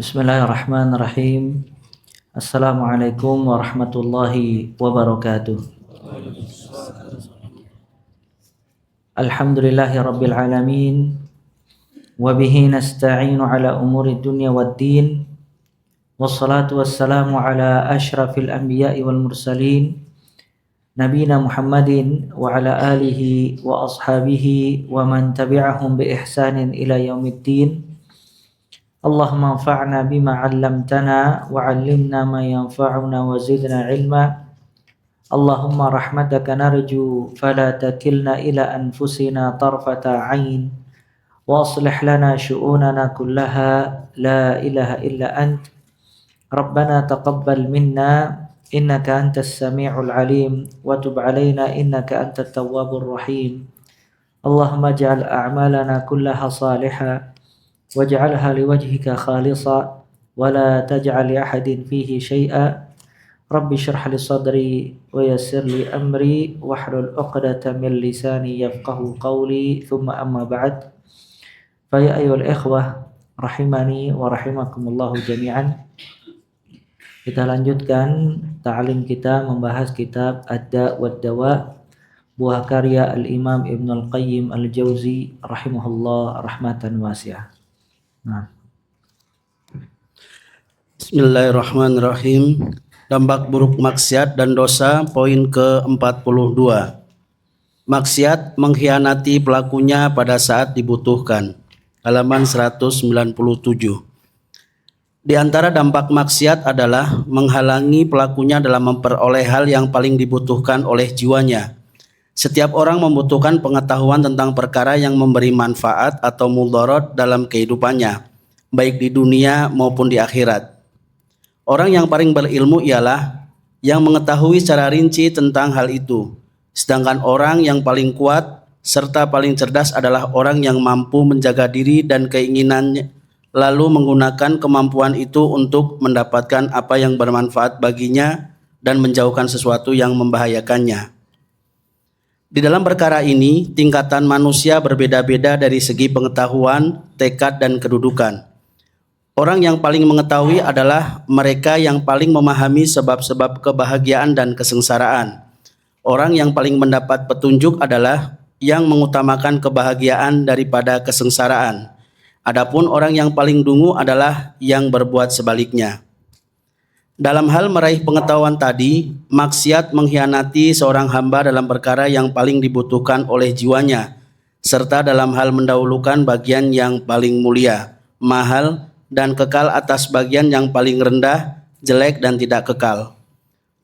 Bismillahirrahmanirrahim. Assalamualaikum warahmatullahi wabarakatuh. Alhamdulillahi rabbil alamin. Wabihi nasta'inu ala umuri dunya waddin. Wassalatu wassalamu ala ashrafil anbiya'i wal mursalin. Nabina Muhammadin wa ala alihi wa ashabihi wa man tabi'ahum bi ihsanin ila yaumiddin. Allahumma anfa'na bima 'allamtana wa 'allimna ma yanfa'una wa zidna 'ilma. Allahumma rahmataka narju fala takilna ila anfusina tarfata 'ain wa aslih lana syu'unana kullaha la ilaha illa ant. Rabbana taqabbal minna innaka antas sami'ul 'alim wa tub 'alaina innaka antat tawwabur rahim. Allahumma ij'al a'malana kullaha salihah waj'alha liwajhika khalisa wa la taj'al li ahadin fihi syai'a. Rabbi shrah li sadri wa yassir li amri wahlul 'uqdatam min lisani yafqahu qawli. Thumma amma ba'd. Fa ya ayyuhal ikhwah rahimani wa rahimakumullah jami'an. Kita lanjutkan ta'lim kita membahas kitab Ad-Da' wad Dawa, buah karya Al-Imam Ibnu Al-Qayyim Al-Jauzi rahimahullah rahmatan wasi'ah. Nah. Bismillahirrahmanirrahim. Dampak buruk maksiat dan dosa, poin ke-42. Maksiat mengkhianati pelakunya pada saat dibutuhkan. Halaman 197. Di antara dampak maksiat adalah menghalangi pelakunya dalam memperoleh hal yang paling dibutuhkan oleh jiwanya. Setiap orang membutuhkan pengetahuan tentang perkara yang memberi manfaat atau mudarat dalam kehidupannya, baik di dunia maupun di akhirat. Orang yang paling berilmu ialah yang mengetahui secara rinci tentang hal itu. Sedangkan orang yang paling kuat serta paling cerdas adalah orang yang mampu menjaga diri dan keinginannya, lalu menggunakan kemampuan itu untuk mendapatkan apa yang bermanfaat baginya dan menjauhkan sesuatu yang membahayakannya. Di dalam perkara ini, tingkatan manusia berbeda-beda dari segi pengetahuan, tekad, dan kedudukan. Orang yang paling mengetahui adalah mereka yang paling memahami sebab-sebab kebahagiaan dan kesengsaraan. Orang yang paling mendapat petunjuk adalah yang mengutamakan kebahagiaan daripada kesengsaraan. Adapun orang yang paling dungu adalah yang berbuat sebaliknya. Dalam hal meraih pengetahuan tadi, maksiat mengkhianati seorang hamba dalam perkara yang paling dibutuhkan oleh jiwanya, serta dalam hal mendahulukan bagian yang paling mulia, mahal, dan kekal atas bagian yang paling rendah, jelek, dan tidak kekal.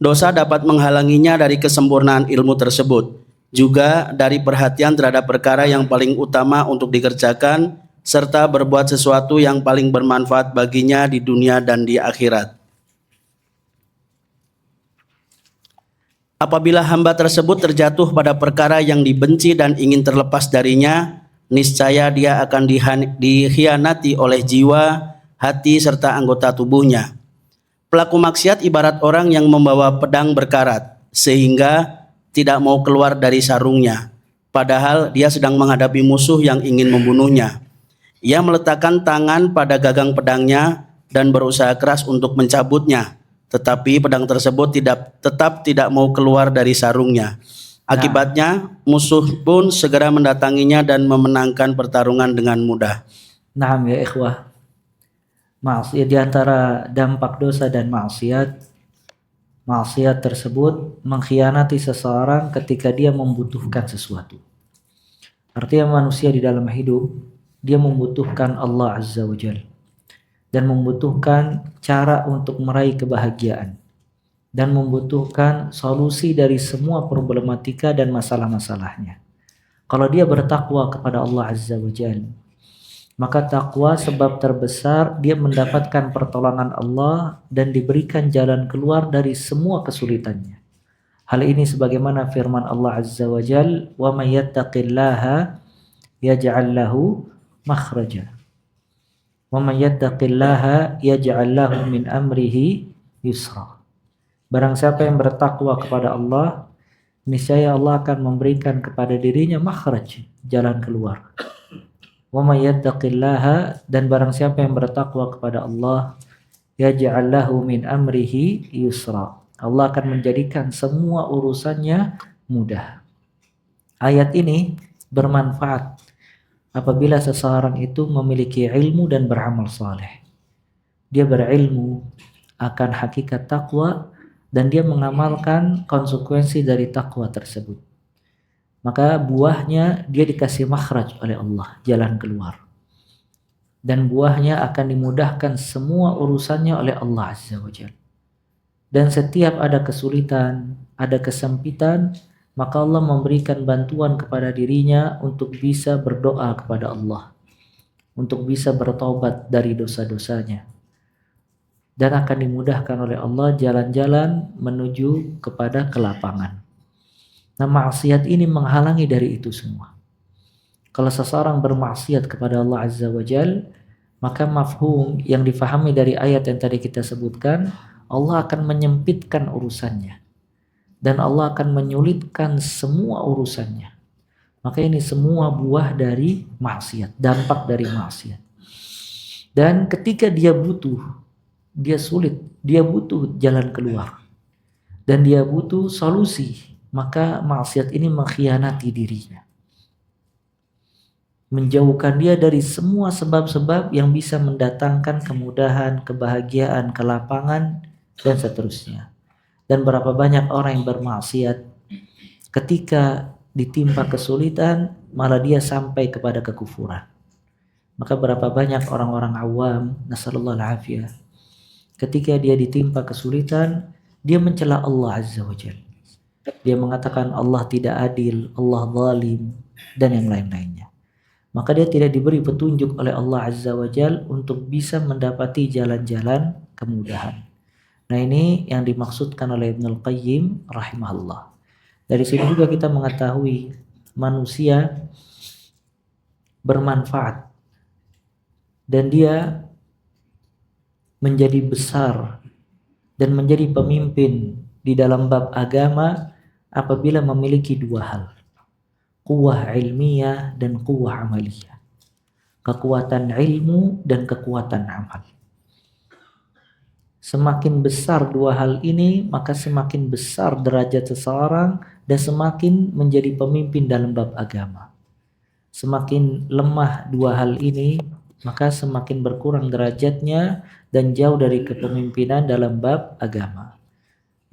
Dosa dapat menghalanginya dari kesempurnaan ilmu tersebut, juga dari perhatian terhadap perkara yang paling utama untuk dikerjakan, serta berbuat sesuatu yang paling bermanfaat baginya di dunia dan di akhirat. Apabila hamba tersebut terjatuh pada perkara yang dibenci dan ingin terlepas darinya, niscaya dia akan dikhianati oleh jiwa, hati, serta anggota tubuhnya. Pelaku maksiat ibarat orang yang membawa pedang berkarat, sehingga tidak mau keluar dari sarungnya, padahal dia sedang menghadapi musuh yang ingin membunuhnya. Ia meletakkan tangan pada gagang pedangnya dan berusaha keras untuk mencabutnya, tetapi pedang tersebut tetap tidak mau keluar dari sarungnya. Akibatnya, musuh pun segera mendatanginya dan memenangkan pertarungan dengan mudah. Naam ya ikhwah. Maksiat di antara dampak dosa dan maksiat tersebut mengkhianati seseorang ketika dia membutuhkan sesuatu. Artinya manusia di dalam hidup, dia membutuhkan Allah Azza wa Jalla dan membutuhkan cara untuk meraih kebahagiaan dan membutuhkan solusi dari semua problematika dan masalah-masalahnya. Kalau dia bertakwa kepada Allah Azza wa Jalla, maka takwa sebab terbesar dia mendapatkan pertolongan Allah dan diberikan jalan keluar dari semua kesulitannya. Hal ini sebagaimana firman Allah Azza wa Jalla, "Wa may yattaqillaha yaj'al lahu makhraja. Wa may yattaqillaha yaj'al lahu min amrihi yusra." Barang siapa yang bertakwa kepada Allah, niscaya Allah akan memberikan kepada dirinya makhraj, jalan keluar. Wa may yattaqillaha, dan barang siapa yang bertakwa kepada Allah, yaj'al lahu min amrihi yusra. Allah akan menjadikan semua urusannya mudah. Ayat ini bermanfaat apabila seseorang itu memiliki ilmu dan beramal saleh. Dia berilmu akan hakikat takwa dan dia mengamalkan konsekuensi dari takwa tersebut. Maka buahnya dia dikasih makhraj oleh Allah, jalan keluar. Dan buahnya akan dimudahkan semua urusannya oleh Allah Azza wa Jalla. Dan setiap ada kesulitan, ada kesempitan, maka Allah memberikan bantuan kepada dirinya untuk bisa berdoa kepada Allah, untuk bisa bertobat dari dosa-dosanya, dan akan dimudahkan oleh Allah jalan-jalan menuju kepada kelapangan. Nah, maksiat ini menghalangi dari itu semua. Kalau seseorang bermaksiat kepada Allah Azza wa Jal, maka mafhum yang difahami dari ayat yang tadi kita sebutkan, Allah akan menyempitkan urusannya dan Allah akan menyulitkan semua urusannya. Maka ini semua buah dari maksiat, dampak dari maksiat. Dan ketika dia butuh, dia sulit, dia butuh jalan keluar dan dia butuh solusi, maka maksiat ini mengkhianati dirinya, menjauhkan dia dari semua sebab-sebab yang bisa mendatangkan kemudahan, kebahagiaan, kelapangan, dan seterusnya. Dan berapa banyak orang yang bermaksiat ketika ditimpa kesulitan malah dia sampai kepada kekufuran. Maka berapa banyak orang-orang awam, nasallallahu alaihi, ketika dia ditimpa kesulitan dia mencela Allah Azza wa Jalla. Dia mengatakan Allah tidak adil, Allah zalim, dan yang lain-lainnya. Maka dia tidak diberi petunjuk oleh Allah Azza wa Jalla untuk bisa mendapati jalan-jalan kemudahan. Nah, ini yang dimaksudkan oleh Ibnul Qayyim rahimahullah. Dari sini juga kita mengetahui manusia bermanfaat dan dia menjadi besar dan menjadi pemimpin di dalam bab agama apabila memiliki dua hal, quwwah ilmiah dan quwwah amaliyah, kekuatan ilmu dan kekuatan amal. Semakin besar dua hal ini, maka semakin besar derajat seseorang dan semakin menjadi pemimpin dalam bab agama. Semakin lemah dua hal ini, maka semakin berkurang derajatnya dan jauh dari kepemimpinan dalam bab agama.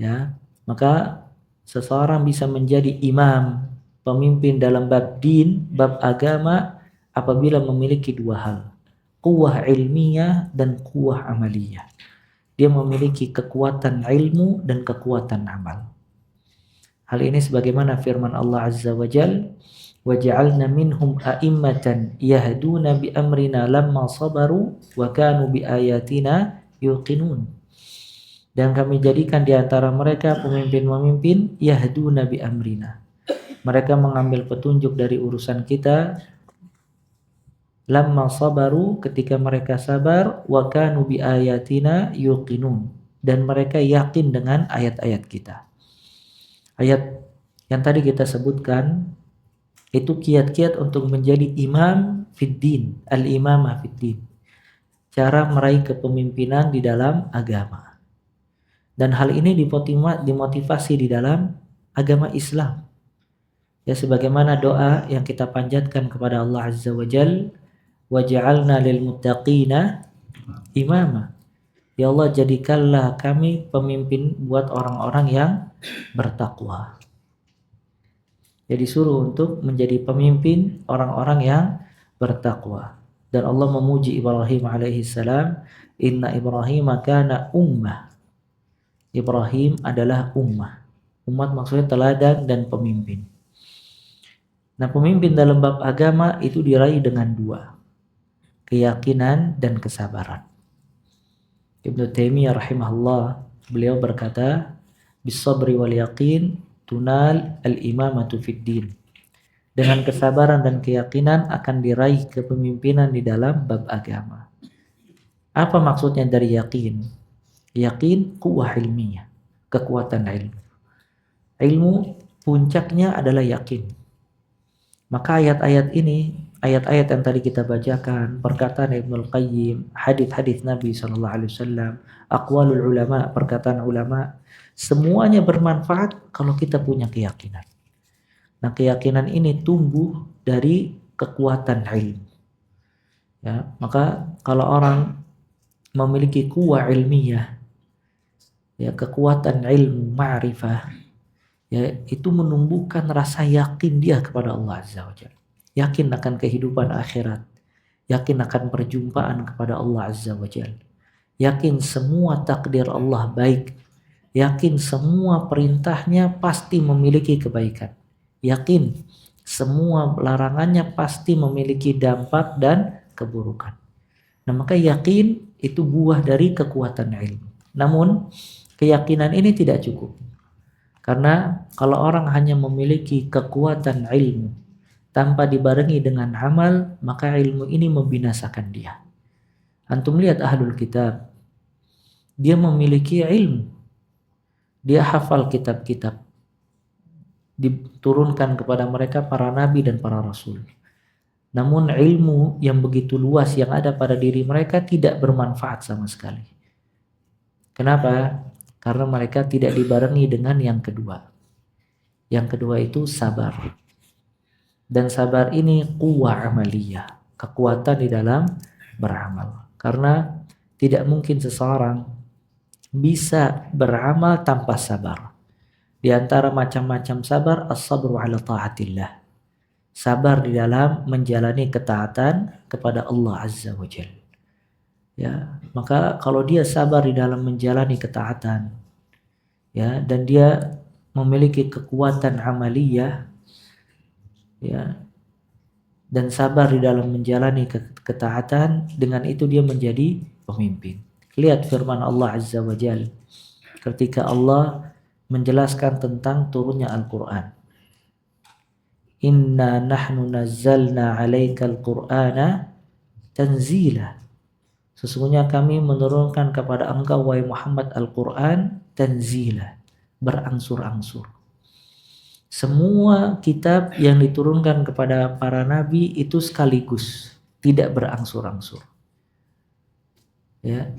Ya, maka seseorang bisa menjadi imam, pemimpin dalam bab din, bab agama apabila memiliki dua hal, quwwah ilmiah dan quwwah amaliyah. Dia memiliki kekuatan ilmu dan kekuatan amal. Hal ini sebagaimana firman Allah Azza wa Jalla, وَجَعَلْنَا مِنْهُمْ أَئِمَّةً يَهْدُونَ بِأَمْرِنَا لَمَّا صَبَرُوا وَكَانُوا بِآيَاتِنَا يُوقِنُونَ. Dan kami jadikan di antara mereka pemimpin-pemimpin yahduna bi amrina. Mereka mengambil petunjuk dari urusan kita. Lamma sabaru, ketika mereka sabar, wa kanu bi ayatina yuqinun, dan mereka yakin dengan ayat-ayat kita. Ayat yang tadi kita sebutkan itu kiat-kiat untuk menjadi imam fiddin, al-imamah fiddin. Cara meraih kepemimpinan di dalam agama. Dan hal ini dimotivasi di dalam agama Islam. Ya, sebagaimana doa yang kita panjatkan kepada Allah Azza wa Jalla, waj'alna lil muttaqina imama. Ya Allah, jadikanlah kami pemimpin buat orang-orang yang bertakwa. Jadi disuruh untuk menjadi pemimpin orang-orang yang bertakwa. Dan Allah memuji Ibrahim alaihissalam, inna Ibrahim kana ummah. Ibrahim adalah ummah. Umat maksudnya teladan dan pemimpin. Nah, pemimpin dalam bab agama itu diraih dengan dua, keyakinan dan kesabaran. Ibnu Taimiyah rahimahullah, beliau berkata, bis-sabri wal yaqin tunal al-imamatu fid din. Dengan kesabaran dan keyakinan akan diraih kepemimpinan di dalam bab agama. Apa maksudnya dari yakin? Yakin quwwah ilmiah, kekuatan ilmu. Ilmu puncaknya adalah yakin. Maka ayat-ayat ini ayat-ayat yang tadi kita bacakan, perkataan Ibnul Qayyim, hadis-hadis Nabi SAW, aqwalul ulama, perkataan ulama, semuanya bermanfaat kalau kita punya keyakinan. Nah, keyakinan ini tumbuh dari kekuatan ilmu. Ya, maka kalau orang memiliki kuwah ilmiah, ya, kekuatan ilmu, ma'rifah, ya, itu menumbuhkan rasa yakin dia kepada Allah Azza wa Jalla. Yakin akan kehidupan akhirat, yakin akan perjumpaan kepada Allah Azza wa Jalla, yakin semua takdir Allah baik, yakin semua perintahnya pasti memiliki kebaikan, yakin semua larangannya pasti memiliki dampak dan keburukan. Nah, maka yakin itu buah dari kekuatan ilmu. Namun keyakinan ini tidak cukup, karena kalau orang hanya memiliki kekuatan ilmu tanpa dibarengi dengan amal, maka ilmu ini membinasakan dia. Antum lihat ahlul kitab, dia memiliki ilmu, dia hafal kitab-kitab, diturunkan kepada mereka para nabi dan para rasul. Namun ilmu yang begitu luas yang ada pada diri mereka tidak bermanfaat sama sekali. Kenapa? Karena mereka tidak dibarengi dengan yang kedua. Yang kedua itu sabar. Dan sabar ini quwwah amaliyah, kekuatan di dalam beramal. Karena tidak mungkin seseorang bisa beramal tanpa sabar. Di antara macam-macam sabar, as-sabru ala ta'atillah. Sabar di dalam menjalani ketaatan kepada Allah Azza wa Jalla. Ya, maka kalau dia sabar di dalam menjalani ketaatan, ya, dan dia memiliki kekuatan amaliyah, ya, dan sabar di dalam menjalani ketaatan, dengan itu dia menjadi pemimpin. Lihat firman Allah Azza wa Jalla ketika Allah menjelaskan tentang turunnya Al-Quran. Inna nahnu nazzalna 'alaikal Qur'ana tanzila. Sesungguhnya kami menurunkan kepada engkau wahai Muhammad Al-Quran tanzila, berangsur-angsur. Semua kitab yang diturunkan kepada para nabi itu sekaligus, tidak berangsur-angsur. Ya,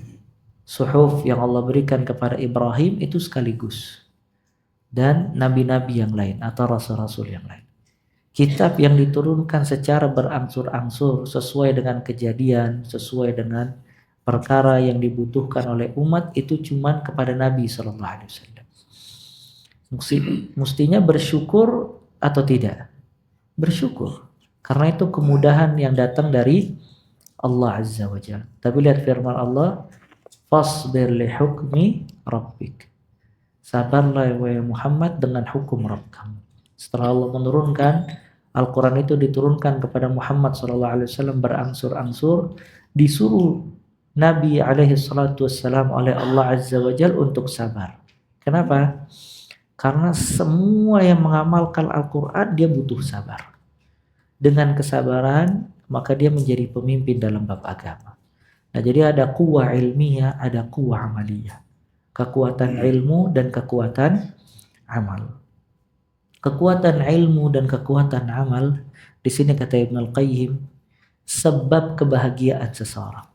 suhuf yang Allah berikan kepada Ibrahim itu sekaligus, dan nabi-nabi yang lain atau rasul-rasul yang lain. Kitab yang diturunkan secara berangsur-angsur sesuai dengan kejadian, sesuai dengan perkara yang dibutuhkan oleh umat, itu cuma kepada Nabi SAW. Mestinya bersyukur atau tidak? Bersyukur, karena itu kemudahan yang datang dari Allah Azza wa Jalla. Tapi lihat firman Allah, fasbir li hukmi rabbik. Sabarlah wahai Muhammad dengan hukum Rabb kamu. Setelah Allah menurunkan Al-Quran, itu diturunkan kepada Muhammad SAW berangsur-angsur, disuruh Nabi SAW oleh Allah Azza wa Jalla untuk sabar. Kenapa? Karena semua yang mengamalkan Al-Quran dia butuh sabar. Dengan kesabaran maka dia menjadi pemimpin dalam bab agama. Nah, jadi ada quwwah ilmiah, ada quwwah amaliyah. Kekuatan ilmu dan kekuatan amal. Kekuatan ilmu dan kekuatan amal, di sini kata Ibnul Qayyim, sebab kebahagiaan seseorang.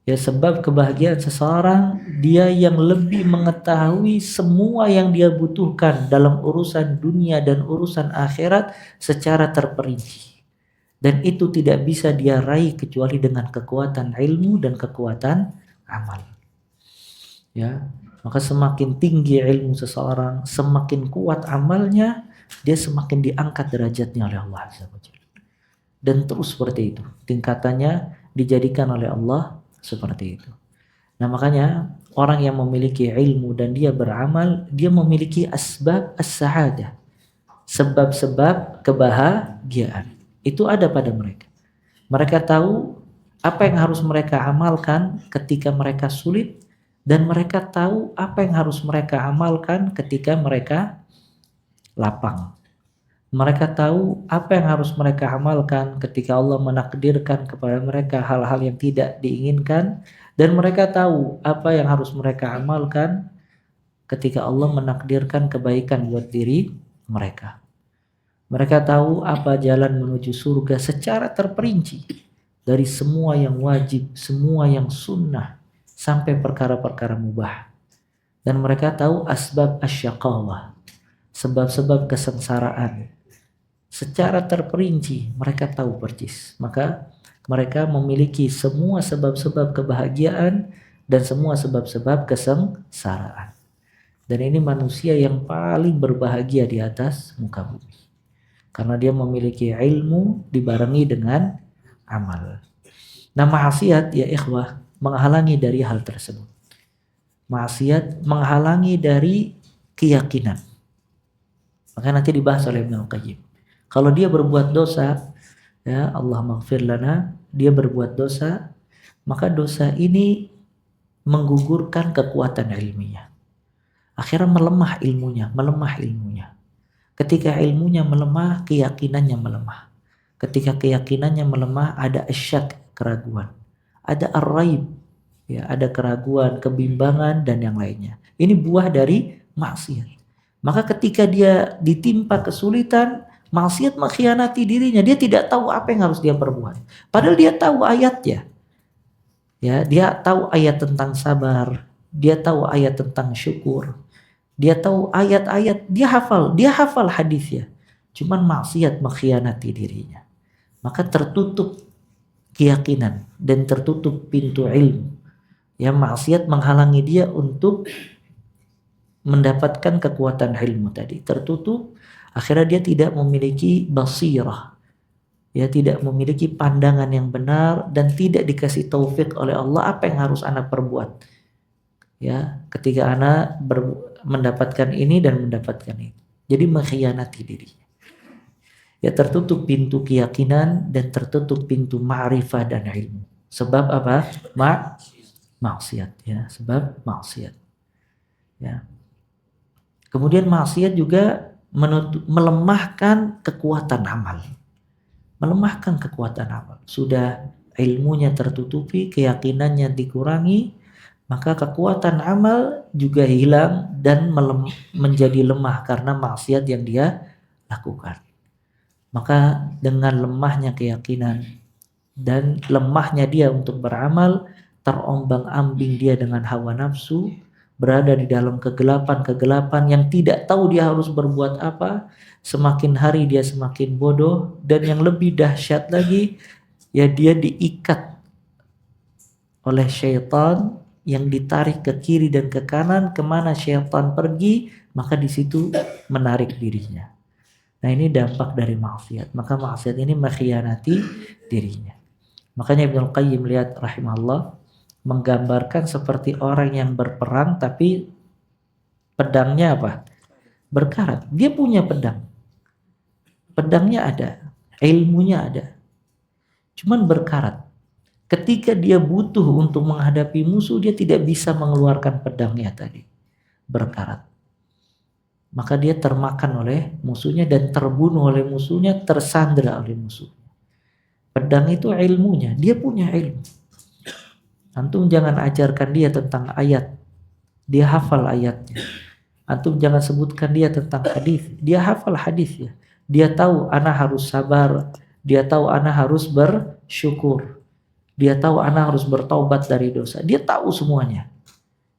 Ya, sebab kebahagiaan seseorang, dia yang lebih mengetahui semua yang dia butuhkan dalam urusan dunia dan urusan akhirat secara terperinci. Dan itu tidak bisa dia raih kecuali dengan kekuatan ilmu dan kekuatan amal. Ya, maka semakin tinggi ilmu seseorang, semakin kuat amalnya, dia semakin diangkat derajatnya oleh Allah Azza wa Jalla. Dan terus seperti itu, tingkatannya dijadikan oleh Allah seperti itu. Nah, makanya orang yang memiliki ilmu dan dia beramal, dia memiliki asbab as-sa'adah, sebab-sebab kebahagiaan. Itu ada pada mereka. Mereka tahu apa yang harus mereka amalkan ketika mereka sulit, dan mereka tahu apa yang harus mereka amalkan ketika mereka lapang. Mereka tahu apa yang harus mereka amalkan ketika Allah menakdirkan kepada mereka hal-hal yang tidak diinginkan, dan mereka tahu apa yang harus mereka amalkan ketika Allah menakdirkan kebaikan buat diri mereka. Mereka tahu apa jalan menuju surga secara terperinci. Dari semua yang wajib, semua yang sunnah, sampai perkara-perkara mubah. Dan mereka tahu asbab asyaqawah, sebab-sebab kesengsaraan. Secara terperinci mereka tahu persis. Maka mereka memiliki semua sebab-sebab kebahagiaan dan semua sebab-sebab kesengsaraan. Dan ini manusia yang paling berbahagia di atas muka bumi. Karena dia memiliki ilmu dibarengi dengan amal. Nah, maksiat ya ikhwah menghalangi dari hal tersebut. Maksiat menghalangi dari keyakinan. Maka nanti dibahas oleh Ibnu Qayyim. Kalau dia berbuat dosa, ya Allah maghfir lana, dia berbuat dosa, maka dosa ini menggugurkan kekuatan ilmiah. Akhirnya melemah ilmunya. Ketika ilmunya melemah, keyakinannya melemah. Ketika keyakinannya melemah, ada asyak, keraguan. Ada ar-raib, ya, ada keraguan, kebimbangan, dan yang lainnya. Ini buah dari maksiat. Maka ketika dia ditimpa kesulitan, maksiat mengkhianati dirinya. Dia tidak tahu apa yang harus dia perbuat. Padahal dia tahu ayatnya. Ya, dia tahu ayat tentang sabar. Dia tahu ayat tentang syukur. Dia tahu ayat-ayat, dia hafal hadisnya. Cuman maksiat mengkhianati dirinya. Maka tertutup keyakinan dan tertutup pintu ilmu. Ya, maksiat menghalangi dia untuk mendapatkan kekuatan ilmu tadi. Tertutup, akhirnya dia tidak memiliki basirah. Ya, tidak memiliki pandangan yang benar dan tidak dikasih taufik oleh Allah apa yang harus anak perbuat. Ya, ketika anak mendapatkan ini dan mendapatkan itu. Jadi mengkhianati dirinya. Ya, tertutup pintu keyakinan dan tertutup pintu ma'rifah dan ilmu. Sebab apa? Maksiat, ya, sebab maksiat. Ya. Kemudian maksiat juga melemahkan kekuatan amal. Melemahkan kekuatan amal. Sudah ilmunya tertutupi, keyakinannya dikurangi, maka kekuatan amal juga hilang dan menjadi lemah karena maksiat yang dia lakukan. Maka dengan lemahnya keyakinan dan lemahnya dia untuk beramal, terombang-ambing dia dengan hawa nafsu, berada di dalam kegelapan-kegelapan yang tidak tahu dia harus berbuat apa. Semakin hari dia semakin bodoh, dan yang lebih dahsyat lagi, ya dia diikat oleh syaitan yang ditarik ke kiri dan ke kanan. Kemana syaitan pergi, maka di situ menarik dirinya. Nah, ini dampak dari maksiat. Maka maksiat ini mengkhianati dirinya. Makanya Ibnu Qayyim lihat rahimahullah menggambarkan seperti orang yang berperang tapi pedangnya apa? Berkarat. Dia punya pedang. Pedangnya ada, ilmunya ada. Cuman berkarat. Ketika dia butuh untuk menghadapi musuh, dia tidak bisa mengeluarkan pedangnya tadi. Berkarat. Maka dia termakan oleh musuhnya dan terbunuh oleh musuhnya, tersandra oleh musuhnya. Pedang itu ilmunya, dia punya ilmu. Antum jangan ajarkan dia tentang ayat, dia hafal ayatnya. Antum jangan sebutkan dia tentang hadis, dia hafal hadisnya. Dia tahu ana harus sabar, dia tahu ana harus bersyukur. Dia tahu anak harus bertaubat dari dosa. Dia tahu semuanya.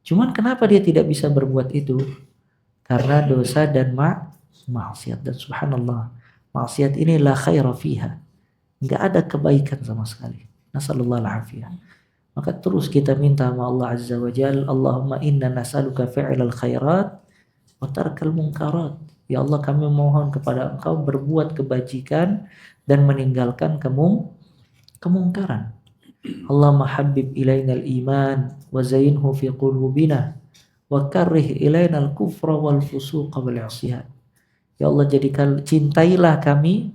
Cuman kenapa dia tidak bisa berbuat itu? Karena dosa dan maksiat. Dan subhanallah, maksiat ini la khaira fiha. Enggak ada kebaikan sama sekali. Nasallallahu alaihi. Maka terus kita minta sama Allah Azza wa Jalla, Allahumma inna nas'aluka fi'lal khairat wa tarkal munkarat. Ya Allah, kami mohon kepada Engkau berbuat kebajikan dan meninggalkan kemungkaran. Allahumma habbib ilainal iman wa zayyinhu fi qulubina wa karrih ilainal kufra wal fusuqa wal 'isyan. Ya Allah, cintailah kami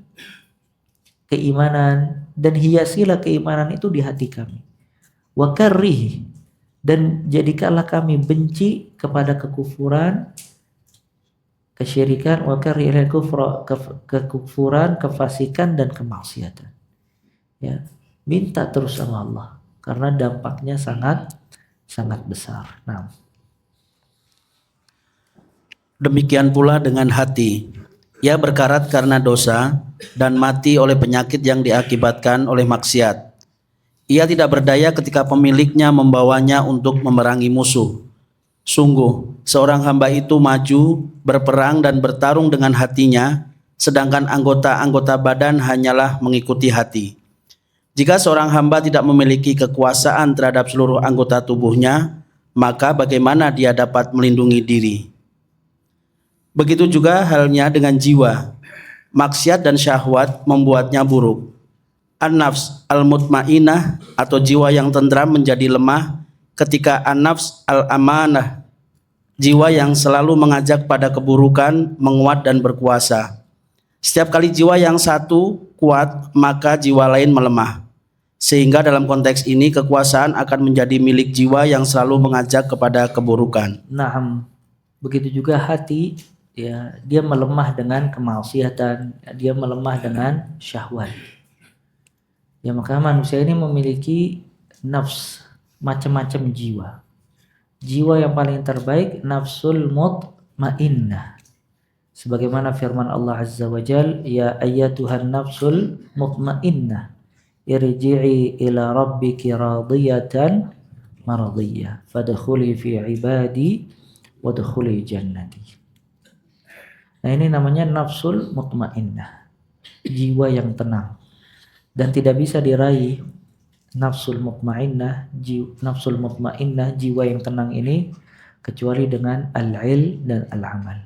keimanan dan hiasilah keimanan itu di hati kami. Wa karrih, dan jadikanlah kami benci kepada kekufuran, kesyirikan, wa karrih ilainal kufra, kekufuran, kefasikan dan kemaksiatan. Ya. Minta terus sama Allah karena dampaknya sangat besar. Nah, demikian pula dengan hati Ia berkarat karena dosa dan mati oleh penyakit yang diakibatkan oleh maksiat. Ia tidak berdaya ketika pemiliknya membawanya untuk memerangi musuh. Sungguh, seorang hamba itu maju, berperang dan bertarung dengan hatinya, sedangkan anggota-anggota badan hanyalah mengikuti hati. Jika seorang hamba tidak memiliki kekuasaan terhadap seluruh anggota tubuhnya, maka bagaimana dia dapat melindungi diri? Begitu juga halnya dengan jiwa. Maksiat dan syahwat membuatnya buruk. An-nafs al-mutmainah atau jiwa yang tentram menjadi lemah ketika an-nafs al-amanah, jiwa yang selalu mengajak pada keburukan, menguat dan berkuasa. Setiap kali jiwa yang satu kuat, maka jiwa lain melemah. Sehingga dalam konteks ini kekuasaan akan menjadi milik jiwa yang selalu mengajak kepada keburukan. Nah, begitu juga hati, ya, dia melemah dengan kemaksiatan, dia melemah dengan syahwat. Ya, maka manusia ini memiliki nafs, macam-macam jiwa. Jiwa yang paling terbaik nafsul mutmainnah. Sebagaimana firman Allah Azza wa Jal, ya ayyatuhan nafsul mutmainnah, irji'i ila rabbiki radiyatan maradiyah, fadkhuli fi ibadi wadkhuli jannati. Nah, ini namanya nafsul mutmainnah, jiwa yang tenang. Dan tidak bisa diraih nafsul mutmainnah, jiwa yang tenang ini kecuali dengan al-ilm dan al-amal.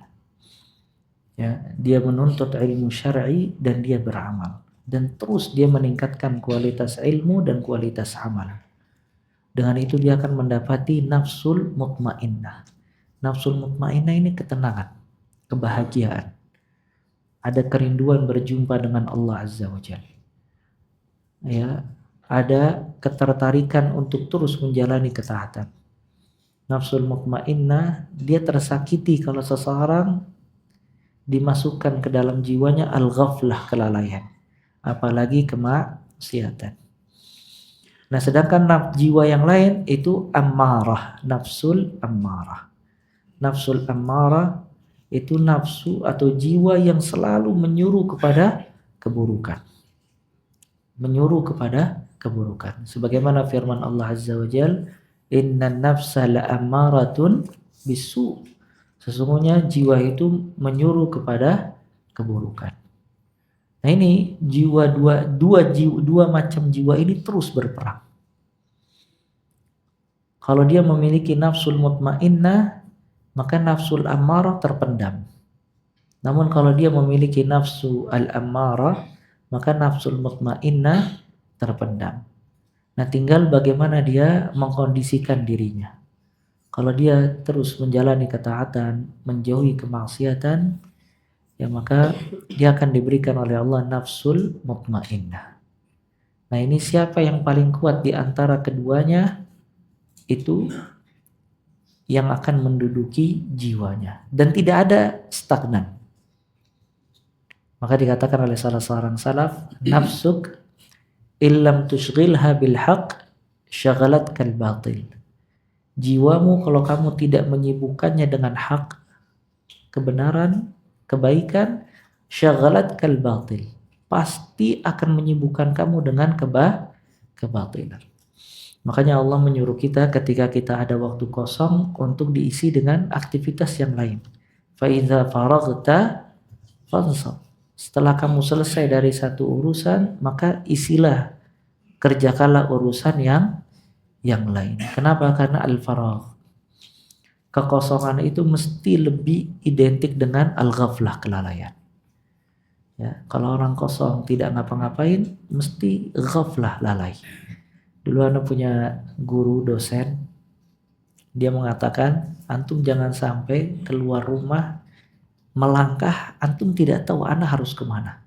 Ya, dia menuntut ilmu syar'i dan dia beramal, dan terus dia meningkatkan kualitas ilmu dan kualitas amal. Dengan itu dia akan mendapati nafsul mutmainnah. Nafsul mutmainnah ini ketenangan, kebahagiaan. Ada kerinduan berjumpa dengan Allah Azza wa Jalla. Ya, ada ketertarikan untuk terus menjalani ketaatan. Nafsul mutmainnah, dia tersakiti kalau seseorang dimasukkan ke dalam jiwanya al-ghaflah, kelalaian, apalagi kemaksiatan. Nah, sedangkan jiwa yang lain itu ammarah, nafsul ammarah. Nafsul ammarah itu nafsu atau jiwa yang selalu menyuruh kepada keburukan. Menyuruh kepada keburukan. Sebagaimana firman Allah Azza wa Jal, innan nafsa la'ammaratun bisu. Sesungguhnya jiwa itu menyuruh kepada keburukan. Nah, ini jiwa dua macam jiwa ini terus berperang. Kalau dia memiliki nafsul mutmainnah, maka nafsul ammarah terpendam. Namun kalau dia memiliki nafsu al-ammarah, maka nafsul mutmainnah terpendam. Nah, tinggal bagaimana dia mengkondisikan dirinya. Kalau dia terus menjalani ketaatan, menjauhi kemaksiatan, ya maka dia akan diberikan oleh Allah nafsul mutmainnah. Nah, ini siapa yang paling kuat di antara keduanya, itu yang akan menduduki jiwanya. Dan tidak ada stagnan. Maka dikatakan oleh salah seorang salaf, nafsuk illam tushghilha bil haqq syagalatkal batil. Jiwamu kalau kamu tidak menyibukkannya dengan hak, kebenaran, kebaikan, syagalatkal batil, pasti akan menyibukkan kamu dengan kebatilan. Makanya Allah menyuruh kita ketika kita ada waktu kosong untuk diisi dengan aktivitas yang lain. Fa idza faraghta fansab. Setelah kamu selesai dari satu urusan, maka isilah, kerjakanlah urusan yang lain. Kenapa? Karena al-faragh, kekosongan itu mesti lebih identik dengan al-ghaflah, kelalaian. Ya, kalau orang kosong tidak ngapa-ngapain, mesti ghaflah, lalai. Dulu Anda punya guru dosen, dia mengatakan, antum jangan sampai keluar rumah melangkah, antum tidak tahu Anda harus kemana.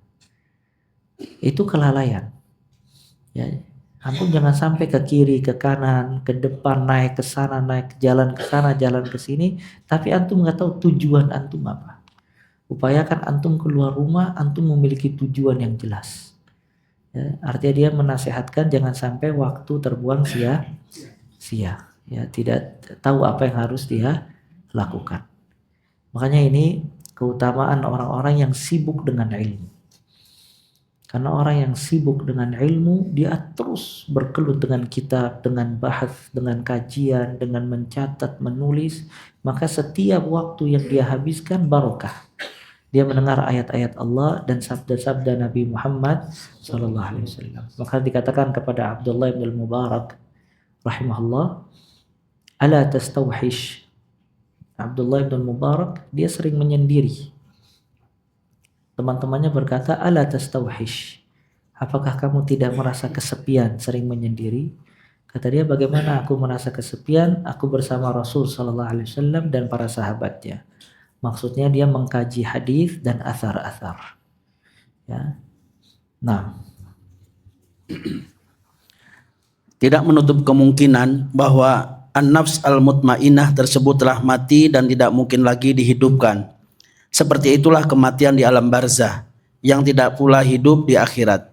Itu kelalaian. Ya, antum jangan sampai ke kiri, ke kanan, ke depan, naik ke sana, naik ke sana, jalan ke sini, tapi antum nggak tahu tujuan antum apa. Upayakan antum keluar rumah, antum memiliki tujuan yang jelas. Ya, artinya dia menasehatkan jangan sampai waktu terbuang sia-sia. Ya, tidak tahu apa yang harus dia lakukan. Makanya ini keutamaan orang-orang yang sibuk dengan ilmu. Karena orang yang sibuk dengan ilmu, dia terus bergelut dengan kitab, dengan bahas, dengan kajian, dengan mencatat, menulis. Maka setiap waktu yang dia habiskan barokah. Dia mendengar ayat-ayat Allah dan sabda-sabda Nabi Muhammad SAW. Maka dikatakan kepada Abdullah bin Mubarak rahimahullah, ala tastawhish. Abdullah bin Mubarak, dia sering menyendiri. Teman-temannya berkata, ala tastawhish. Apakah kamu tidak merasa kesepian, sering menyendiri? Kata dia, bagaimana aku merasa kesepian? Aku bersama Rasul SAW dan para sahabatnya. Maksudnya dia mengkaji hadis dan athar-athar. Ya. Nah, Tidak menutup kemungkinan bahwa an-nafs al-mutmainnah tersebut telah mati dan tidak mungkin lagi dihidupkan. Seperti itulah kematian di alam barzah, yang tidak pula hidup di akhirat.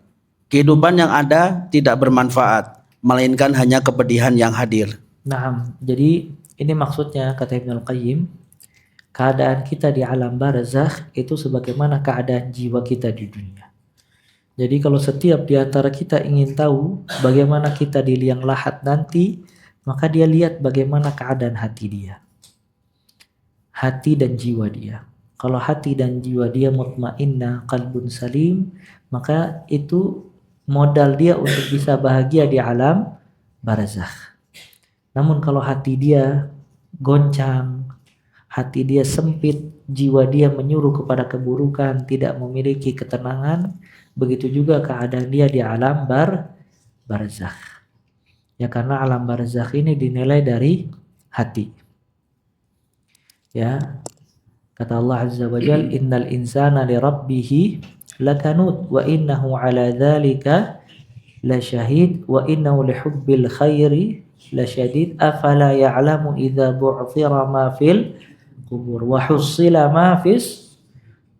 Kehidupan yang ada tidak bermanfaat, melainkan hanya kepedihan yang hadir. nah, jadi ini maksudnya kata Ibnu Al-Qayyim, keadaan kita di alam barzakh itu sebagaimana keadaan jiwa kita di dunia. Jadi kalau setiap di antara kita ingin tahu bagaimana kita di liang lahat nanti, maka dia lihat bagaimana keadaan hati dia. Hati dan jiwa dia. Kalau hati dan jiwa dia mutmainnah, qalbun salim, maka itu modal dia untuk bisa bahagia di alam barzakh. Namun kalau hati dia goncang, hati dia sempit, jiwa dia menyuruh kepada keburukan, tidak memiliki ketenangan, begitu juga keadaan dia di alam barzakh. Ya, karena alam barzakh ini dinilai dari hati. Ya, kata Allah Azza wa Jalla, innal insana li rabbih lakanut wa innahu ala dzalika lasyahid wa innahu lihubbil khairi lasyadid afala ya'lamu idza bu'thira ma fil kubur wa hussila ma fis,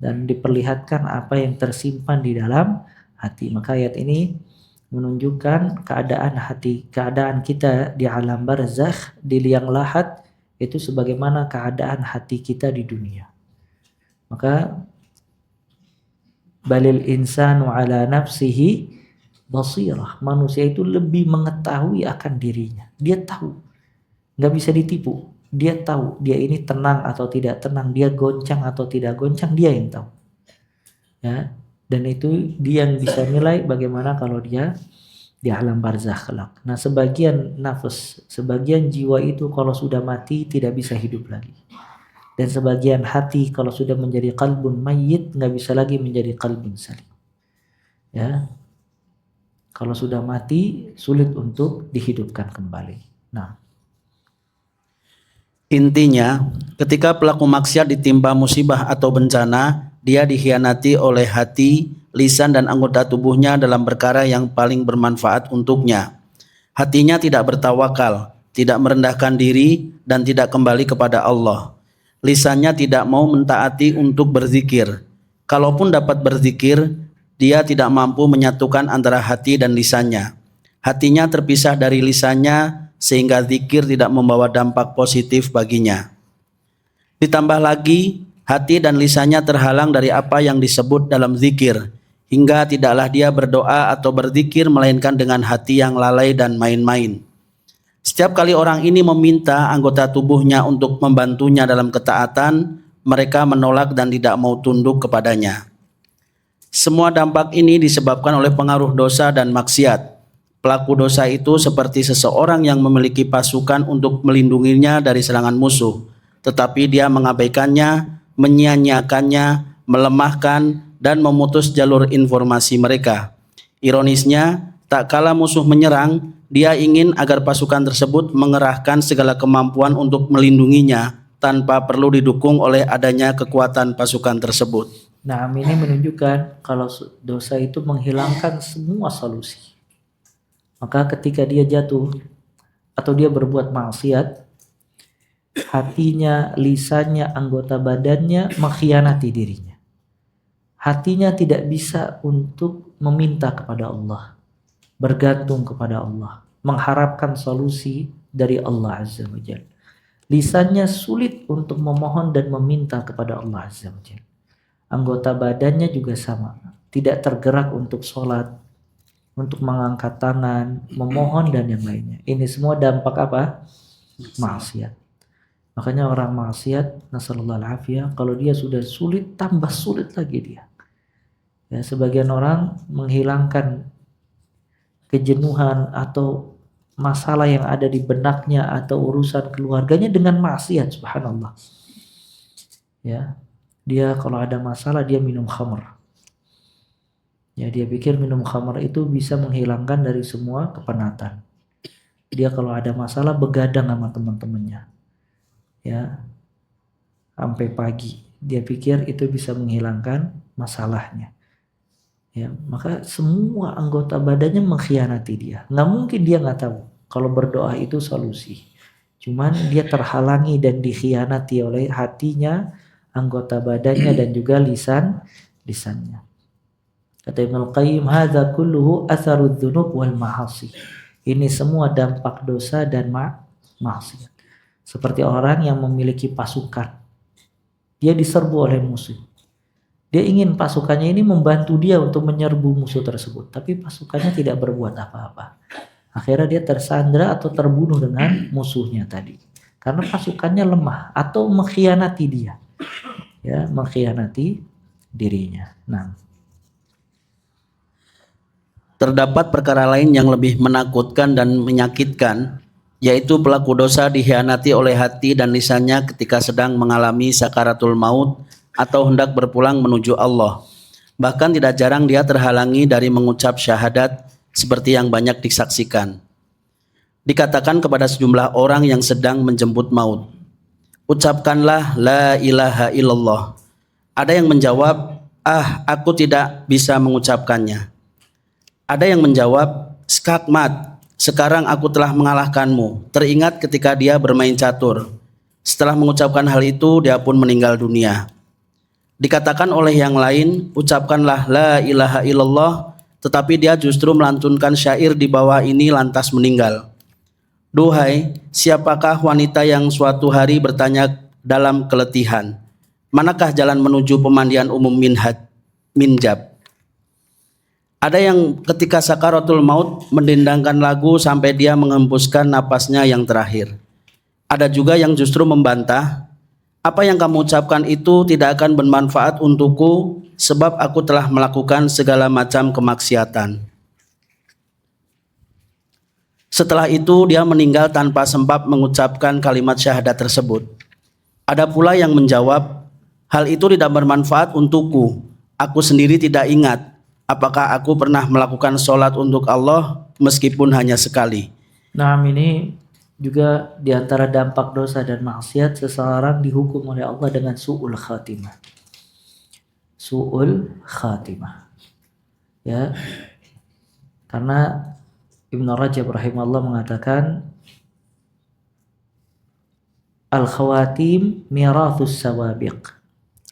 dan diperlihatkan apa yang tersimpan di dalam hati. Maka ayat ini menunjukkan keadaan hati, keadaan kita di alam barzakh, di liang lahat, itu sebagaimana keadaan hati kita di dunia. Maka balil insanu ala nafsihi basirah, manusia itu lebih mengetahui akan dirinya. Dia tahu, nggak bisa ditipu. Dia tahu dia ini tenang atau tidak tenang, dia goncang atau tidak goncang, dia yang tahu. Ya, dan itu dia yang bisa nilai bagaimana kalau dia di alam barzakh kelak. Nah, sebagian nafas, sebagian jiwa itu kalau sudah mati tidak bisa hidup lagi. Dan sebagian hati kalau sudah menjadi qalbun mayyit nggak bisa lagi menjadi qalbun salim. Ya, kalau sudah mati sulit untuk dihidupkan kembali. Nah, Intinya, ketika pelaku maksiat ditimpa musibah atau bencana, dia dikhianati oleh hati, lisan, dan anggota tubuhnya dalam perkara yang paling bermanfaat untuknya. Hatinya tidak bertawakal, tidak merendahkan diri, dan tidak kembali kepada Allah. Lisannya tidak mau mentaati untuk berzikir. Kalaupun dapat berzikir, dia tidak mampu menyatukan antara hati dan lisannya. Hatinya terpisah dari lisannya, sehingga zikir tidak membawa dampak positif baginya. Ditambah lagi, hati dan lisannya terhalang dari apa yang disebut dalam zikir, hingga tidaklah dia berdoa atau berzikir melainkan dengan hati yang lalai dan main-main. Setiap kali orang ini meminta anggota tubuhnya untuk membantunya dalam ketaatan, mereka menolak dan tidak mau tunduk kepadanya. Semua dampak ini disebabkan oleh pengaruh dosa dan maksiat. Pelaku dosa itu seperti seseorang yang memiliki pasukan untuk melindunginya dari serangan musuh, tetapi dia mengabaikannya, menyia-nyiakannya, melemahkan, dan memutus jalur informasi mereka. Ironisnya, tak kala musuh menyerang, dia ingin agar pasukan tersebut mengerahkan segala kemampuan untuk melindunginya tanpa perlu didukung oleh adanya kekuatan pasukan tersebut. nah, ini menunjukkan kalau dosa itu menghilangkan semua solusi. Maka ketika dia jatuh atau dia berbuat maksiat, hatinya, lisannya, anggota badannya mengkhianati dirinya. Hatinya tidak bisa untuk meminta kepada Allah, bergantung kepada Allah, mengharapkan solusi dari Allah Azza wa Jalla. Lisannya sulit untuk memohon dan meminta kepada Allah Azza wa Jalla. Anggota badannya juga sama, tidak tergerak untuk sholat, untuk mengangkat tangan, memohon dan yang lainnya. Ini semua dampak apa? Maksiat. Makanya orang maksiat, nasallallahu alaihi, kalau dia sudah sulit, tambah sulit lagi dia. Ya, sebagian orang menghilangkan kejenuhan atau masalah yang ada di benaknya atau urusan keluarganya dengan maksiat, subhanallah. Ya, dia kalau ada masalah dia minum khamr. Ya, dia pikir minum khamr itu bisa menghilangkan dari semua kepenatan. Dia kalau ada masalah begadang sama teman-temannya. Ya, sampai pagi. Dia pikir itu bisa menghilangkan masalahnya. Ya, maka semua anggota badannya mengkhianati dia. Nggak mungkin dia nggak tahu kalau berdoa itu solusi. Cuman dia terhalangi dan dikhianati oleh hatinya, anggota badannya dan juga lisannya. Kata Ibnu Qayyim, hadza kulluhu atharudz dzunub wal ma'asi. Ini semua dampak dosa dan maksiat. Seperti orang yang memiliki pasukan. Dia diserbu oleh musuh. Dia ingin pasukannya ini membantu dia untuk menyerbu musuh tersebut, tapi pasukannya tidak berbuat apa-apa. Akhirnya dia tersandra atau terbunuh dengan musuhnya tadi. Karena pasukannya lemah atau mengkhianati dia. Ya, mengkhianati dirinya. Nah, Terdapat perkara lain yang lebih menakutkan dan menyakitkan, yaitu pelaku dosa dikhianati oleh hati dan lisannya ketika sedang mengalami sakaratul maut atau hendak berpulang menuju Allah. Bahkan tidak jarang dia terhalangi dari mengucap syahadat seperti yang banyak disaksikan. Dikatakan kepada sejumlah orang yang sedang menjemput maut, ucapkanlah la ilaha illallah. Ada yang menjawab, aku tidak bisa mengucapkannya. Ada yang menjawab, skakmat, sekarang aku telah mengalahkanmu. Teringat ketika dia bermain catur. Setelah mengucapkan hal itu, dia pun meninggal dunia. Dikatakan oleh yang lain, ucapkanlah la ilaha illallah, tetapi dia justru melantunkan syair di bawah ini lantas meninggal. Duhai, siapakah wanita yang suatu hari bertanya dalam keletihan, manakah jalan menuju pemandian umum minjab? Ada yang ketika sakaratul maut mendendangkan lagu sampai dia menghembuskan napasnya yang terakhir. Ada juga yang justru membantah, apa yang kamu ucapkan itu tidak akan bermanfaat untukku sebab aku telah melakukan segala macam kemaksiatan. Setelah itu dia meninggal tanpa sempat mengucapkan kalimat syahadat tersebut. Ada pula yang menjawab, hal itu tidak bermanfaat untukku. Aku sendiri tidak ingat apakah aku pernah melakukan sholat untuk Allah meskipun hanya sekali. Nah, ini juga diantara dampak dosa dan maksiat, seseorang dihukum oleh Allah dengan su'ul khatimah. Su'ul khatimah. Ya. Karena Ibnu Rajab rahimahullah mengatakan al-khawatim mirathus sawabiq.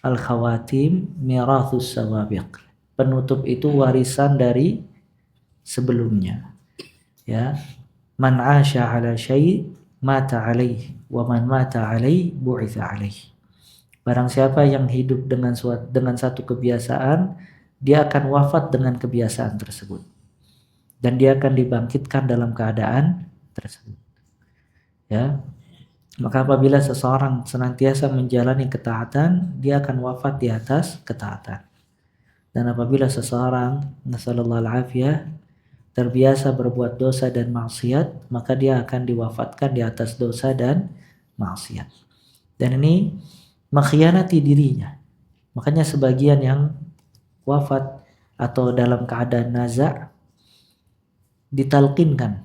Al-khawatim mirathus sawabiq. Penutup itu warisan dari sebelumnya. Ya. Man 'asha 'ala syai' mata 'alaihi wa man mata 'alaihi bu'itsa 'alaihi. Barang siapa yang hidup dengan satu kebiasaan, dia akan wafat dengan kebiasaan tersebut. Dan dia akan dibangkitkan dalam keadaan tersebut. Ya. Maka apabila seseorang senantiasa menjalani ketaatan, dia akan wafat di atas ketaatan. Dan apabila seseorang, nasallallahu alaihi, terbiasa berbuat dosa dan maksiat, maka dia akan diwafatkan di atas dosa dan maksiat. Dan ini mengkhianati dirinya. Makanya sebagian yang wafat atau dalam keadaan naza' ditalqinkan,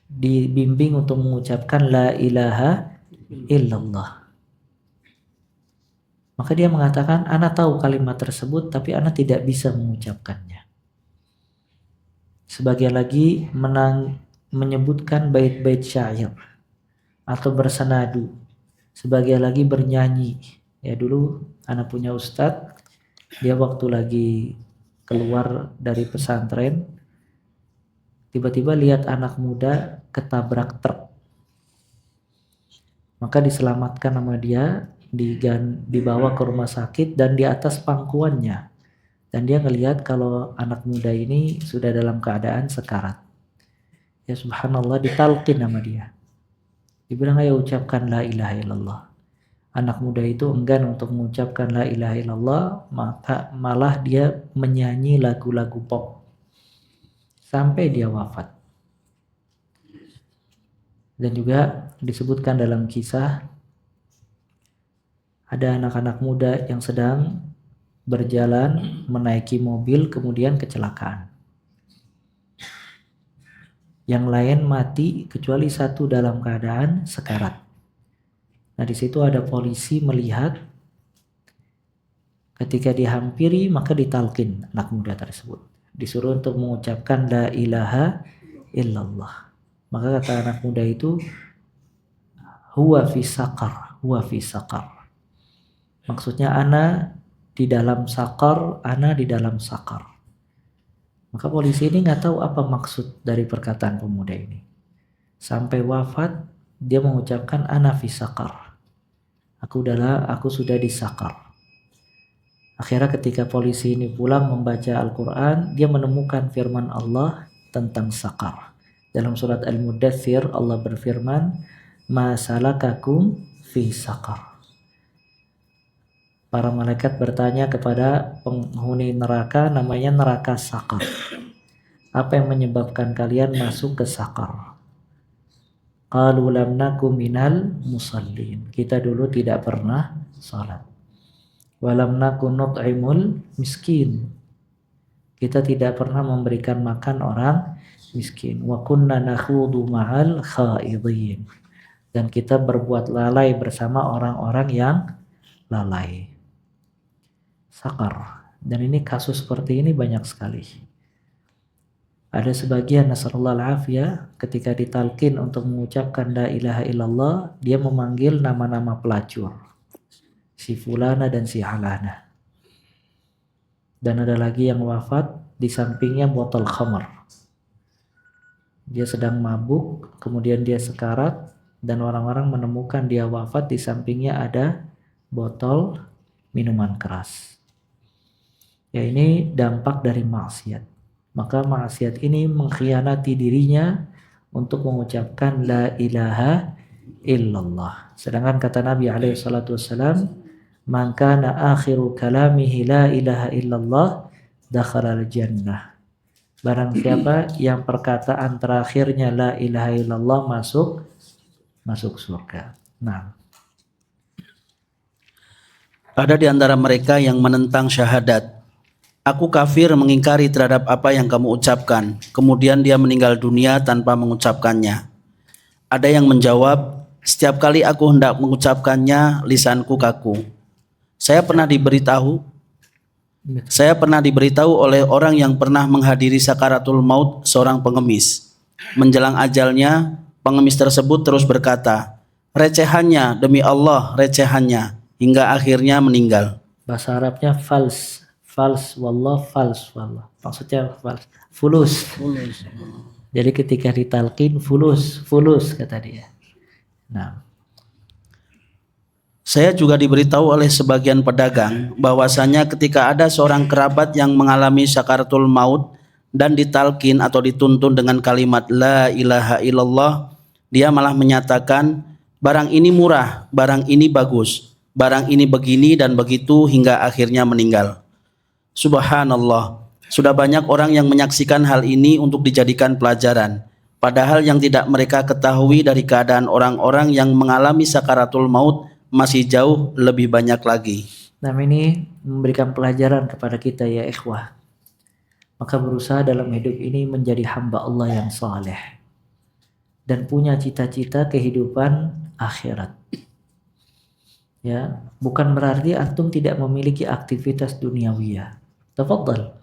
dibimbing untuk mengucapkan la ilaha illallah. Maka dia mengatakan, ana tahu kalimat tersebut tapi ana tidak bisa mengucapkannya. Sebagian lagi menyebutkan bait-bait syair atau bersenadu. Sebagian lagi bernyanyi. Ya, dulu anak punya ustadz, dia waktu lagi keluar dari pesantren, tiba-tiba lihat anak muda ketabrak truk. Maka diselamatkan sama dia, dibawa ke rumah sakit dan di atas pangkuannya. Dan dia ngelihat kalau anak muda ini sudah dalam keadaan sekarat. Ya subhanallah, ditalqin sama dia. Dibilang, ayo ucapkan la ilaha illallah. Anak muda itu enggan untuk mengucapkan la ilaha illallah, maka malah dia menyanyi lagu-lagu pop sampai dia wafat. Dan juga disebutkan dalam kisah ada anak-anak muda yang sedang berjalan menaiki mobil kemudian kecelakaan. Yang lain mati kecuali satu dalam keadaan sekarat. Nah, di situ ada polisi melihat, ketika dihampiri maka ditalkin anak muda tersebut. Disuruh untuk mengucapkan la ilaha illallah. Maka kata anak muda itu, huwa fi saqar, huwa fi saqar. Maksudnya ana di dalam sakar, ana di dalam sakar. Maka polisi ini nggak tahu apa maksud dari perkataan pemuda ini. Sampai wafat dia mengucapkan ana fi sakar. Aku sudah di sakar. Akhirnya ketika polisi ini pulang membaca Al-Quran, dia menemukan firman Allah tentang sakar. Dalam surat Al-Mudaththir Allah berfirman, ma salakakum fi sakar. Para malaikat bertanya kepada penghuni neraka, namanya neraka sakar. Apa yang menyebabkan kalian masuk ke sakar? Qalu lam naku minal musallin. Kita dulu tidak pernah salat. Walam naku nut'imul miskin. Kita tidak pernah memberikan makan orang miskin. Wa kunna nakhudu ma'al khaidin. Dan kita berbuat lalai bersama orang-orang yang lalai. Sakar. Dan ini kasus seperti ini banyak sekali. Ada sebagian, nasallallahu al-afiyah, ketika ditalkin untuk mengucapkan la ilaha illallah, dia memanggil nama-nama pelacur. Si fulana dan si alana. Dan ada lagi yang wafat, di sampingnya botol khamar. Dia sedang mabuk, kemudian dia sekarat, dan orang-orang menemukan dia wafat, di sampingnya ada botol minuman keras. Ya, ini dampak dari maksiat. Maka maksiat ini mengkhianati dirinya untuk mengucapkan la ilaha illallah. Sedangkan kata Nabi alaihi salatu wassalam, man kana akhiru kalamihi la ilaha illallah dakhala al-jannah. Barang siapa yang perkataan terakhirnya la ilaha illallah masuk surga. Nah, ada di antara mereka yang menentang syahadat. Aku kafir mengingkari terhadap apa yang kamu ucapkan. Kemudian dia meninggal dunia tanpa mengucapkannya. Ada yang menjawab, setiap kali aku hendak mengucapkannya, lisanku kaku. Saya pernah diberitahu oleh orang yang pernah menghadiri sakaratul maut seorang pengemis. Menjelang ajalnya, pengemis tersebut terus berkata, recehannya, demi Allah, recehannya, hingga akhirnya meninggal. Bahasa Arabnya fals wallah, fals wallah. Maksudnya fals, fulus. Jadi ketika ditalqin fulus kata dia. Nah, saya juga diberitahu oleh sebagian pedagang bahwasanya ketika ada seorang kerabat yang mengalami sakaratul maut dan ditalqin atau dituntun dengan kalimat la ilaha illallah, dia malah menyatakan barang ini murah, barang ini bagus, barang ini begini dan begitu hingga akhirnya meninggal. Subhanallah, sudah banyak orang yang menyaksikan hal ini untuk dijadikan pelajaran. Padahal yang tidak mereka ketahui dari keadaan orang-orang yang mengalami sakaratul maut masih jauh lebih banyak lagi. Nah, ini memberikan pelajaran kepada kita ya ikhwah. Maka berusaha dalam hidup ini menjadi hamba Allah yang saleh dan punya cita-cita kehidupan akhirat. Ya, bukan berarti antum tidak memiliki aktivitas duniawiyah. Tafadhal.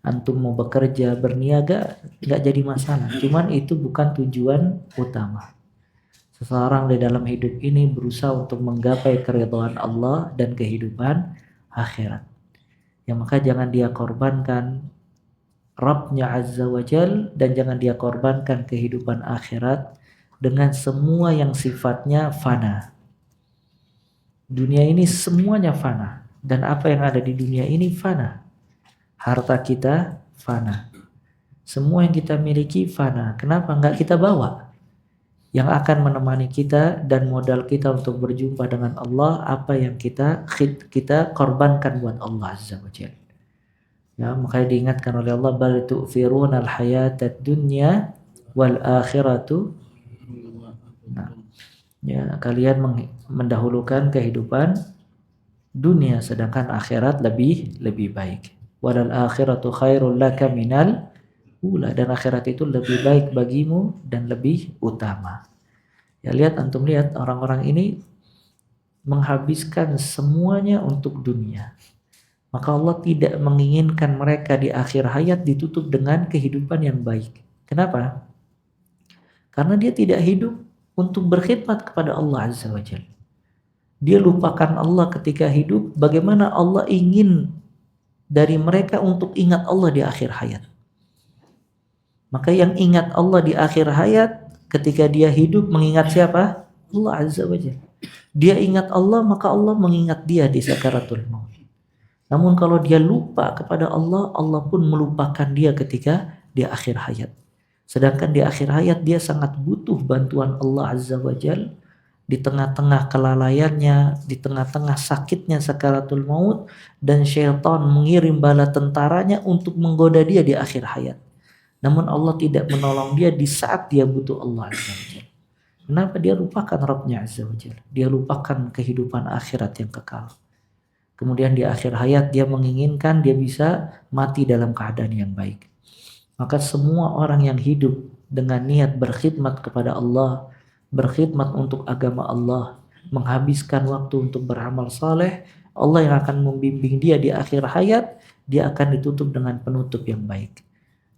Antum mau bekerja, berniaga, nggak jadi masalah. Cuman itu bukan tujuan utama. Seseorang di dalam hidup ini berusaha untuk menggapai keridhaan Allah dan kehidupan akhirat. Ya, maka jangan dia korbankan Rabbnya Azza wa Jal, dan jangan dia korbankan kehidupan akhirat dengan semua yang sifatnya fana. Dunia ini semuanya fana, dan apa yang ada di dunia ini fana. Harta kita fana, semua yang kita miliki fana. Kenapa nggak kita bawa? Yang akan menemani kita dan modal kita untuk berjumpa dengan Allah, apa yang kita korbankan buat Allah Azza wa Jalla. Ya, makanya diingatkan oleh Allah, bal tu'thirunal hayatad dunya wal akhiratu. Nah, ya, kalian mendahulukan kehidupan dunia sedangkan akhirat lebih baik. Walal akhiratu khairul laka minal ula, dan akhirat itu lebih baik bagimu dan lebih utama. Ya, antum lihat orang-orang ini menghabiskan semuanya untuk dunia. Maka Allah tidak menginginkan mereka di akhir hayat ditutup dengan kehidupan yang baik. Kenapa? Karena dia tidak hidup untuk berkhidmat kepada Allah Azza wa Jalla. Dia lupakan Allah ketika hidup. Bagaimana Allah ingin dari mereka untuk ingat Allah di akhir hayat. Maka yang ingat Allah di akhir hayat, ketika dia hidup mengingat siapa? Allah Azza wa Jalla. Dia ingat Allah, maka Allah mengingat dia di sakaratul maut. Namun kalau dia lupa kepada Allah, Allah pun melupakan dia ketika di akhir hayat. Sedangkan di akhir hayat dia sangat butuh bantuan Allah Azza wa Jalla. Di tengah-tengah kelalaiannya, di tengah-tengah sakitnya sakaratul maut, dan syaitan mengirim bala tentaranya untuk menggoda dia di akhir hayat. Namun Allah tidak menolong dia di saat dia butuh Allah Azza wa Jalla. Kenapa? Dia lupakan Rabbnya Azza wa Jalla. Dia lupakan kehidupan akhirat yang kekal. Kemudian di akhir hayat dia menginginkan dia bisa mati dalam keadaan yang baik. Maka semua orang yang hidup dengan niat berkhidmat kepada Allah, berkhidmat untuk agama Allah, menghabiskan waktu untuk beramal saleh, Allah yang akan membimbing dia di akhir hayat, dia akan ditutup dengan penutup yang baik.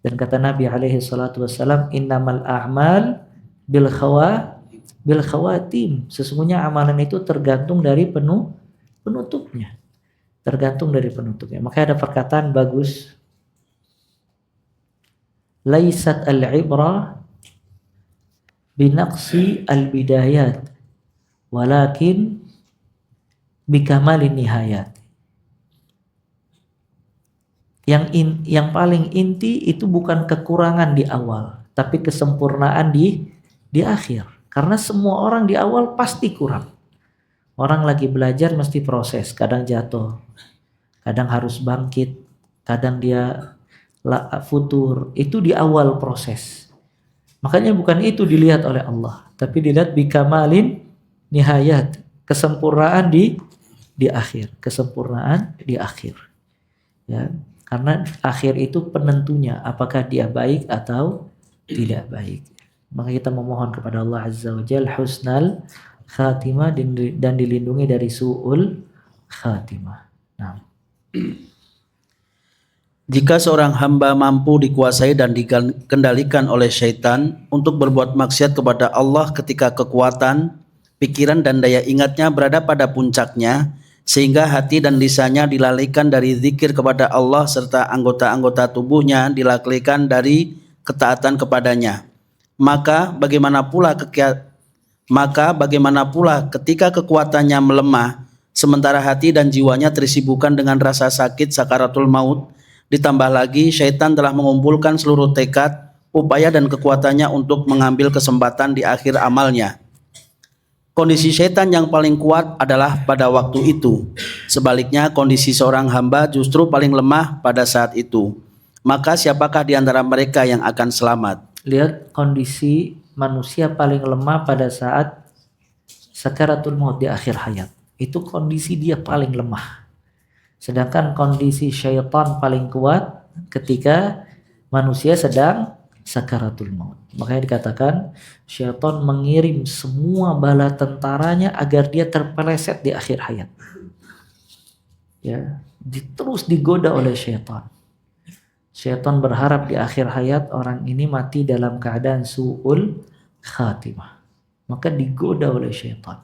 Dan kata Nabi alaihi salatu wassalam, innamal a'mal bil khawatim. Sesungguhnya amalan itu tergantung dari penutupnya. Tergantung dari penutupnya. Makanya ada perkataan bagus. Laisat al-ibrah binaqsi al-bidayat, walakin bikamalin nihayat. Yang paling inti itu bukan kekurangan di awal, tapi kesempurnaan di akhir. Karena semua orang di awal pasti kurang. Orang lagi belajar mesti proses, kadang jatuh, kadang harus bangkit, kadang dia futur. Itu di awal proses. Makanya bukan itu dilihat oleh Allah, tapi dilihat bikamalin nihayat, kesempurnaan di akhir, kesempurnaan di akhir. Ya, karena akhir itu penentunya apakah dia baik atau tidak baik. Maka kita memohon kepada Allah Azza wa Jalla husnal khatimah dan dilindungi dari su'ul khatimah. Nah. Jika seorang hamba mampu dikuasai dan dikendalikan oleh syaitan untuk berbuat maksiat kepada Allah ketika kekuatan, pikiran dan daya ingatnya berada pada puncaknya, sehingga hati dan lisannya dilalaikan dari zikir kepada Allah serta anggota-anggota tubuhnya dilalaikan dari ketaatan kepadanya. Maka bagaimana pula ketika kekuatannya melemah, sementara hati dan jiwanya tersibukkan dengan rasa sakit sakaratul maut, ditambah lagi syaitan telah mengumpulkan seluruh tekad, upaya dan kekuatannya untuk mengambil kesempatan di akhir amalnya. Kondisi syaitan yang paling kuat adalah pada waktu itu. Sebaliknya kondisi seorang hamba justru paling lemah pada saat itu. Maka siapakah di antara mereka yang akan selamat? Lihat kondisi manusia paling lemah pada saat sakaratul maut di akhir hayat. Itu kondisi dia paling lemah. Sedangkan kondisi syaitan paling kuat ketika manusia sedang sakaratul maut. Makanya dikatakan syaitan mengirim semua bala tentaranya agar dia terpeleset di akhir hayat. Ya, terus digoda oleh syaitan. Syaitan berharap di akhir hayat orang ini mati dalam keadaan su'ul khatimah. Maka digoda oleh syaitan.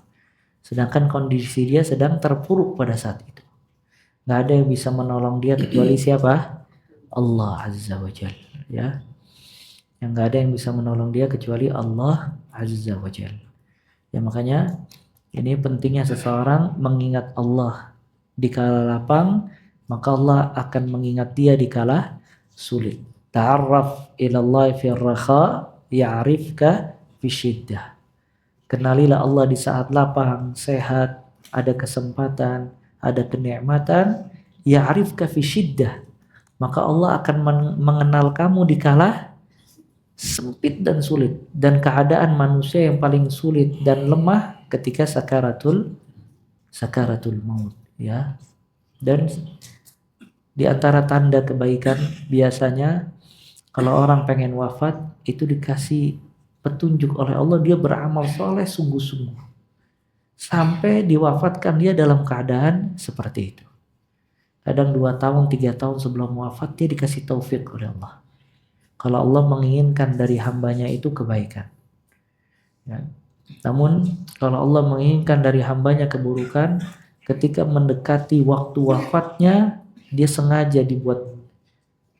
Sedangkan kondisi dia sedang terpuruk pada saat itu. Gak ada yang bisa menolong dia kecuali siapa? Allah Azza wa Jalla. Ya. Yang gak ada yang bisa menolong dia kecuali Allah Azza wa Jalla. Ya, makanya Ini pentingnya seseorang mengingat Allah di kala lapang, maka Allah akan mengingat dia di kala sulit. Ta'arraf ilallahi fi raha ya'rifka fi syiddah. Kenalilah Allah di saat lapang, sehat, ada kesempatan, ada kenikmatan, ya'rifka fi syiddah. Maka Allah akan mengenal kamu di kala sempit dan sulit, dan keadaan manusia yang paling sulit dan lemah ketika sakaratul maut, ya. Dan di antara tanda kebaikan biasanya kalau orang pengen wafat itu dikasih petunjuk oleh Allah, dia beramal soleh sungguh-sungguh sampai diwafatkan dia dalam keadaan seperti itu. Kadang 2 tahun 3 tahun sebelum wafat dia dikasih taufik oleh Allah. Kalau Allah menginginkan dari hambanya itu kebaikan, ya. Namun kalau Allah menginginkan dari hambanya keburukan, ketika mendekati waktu wafatnya dia sengaja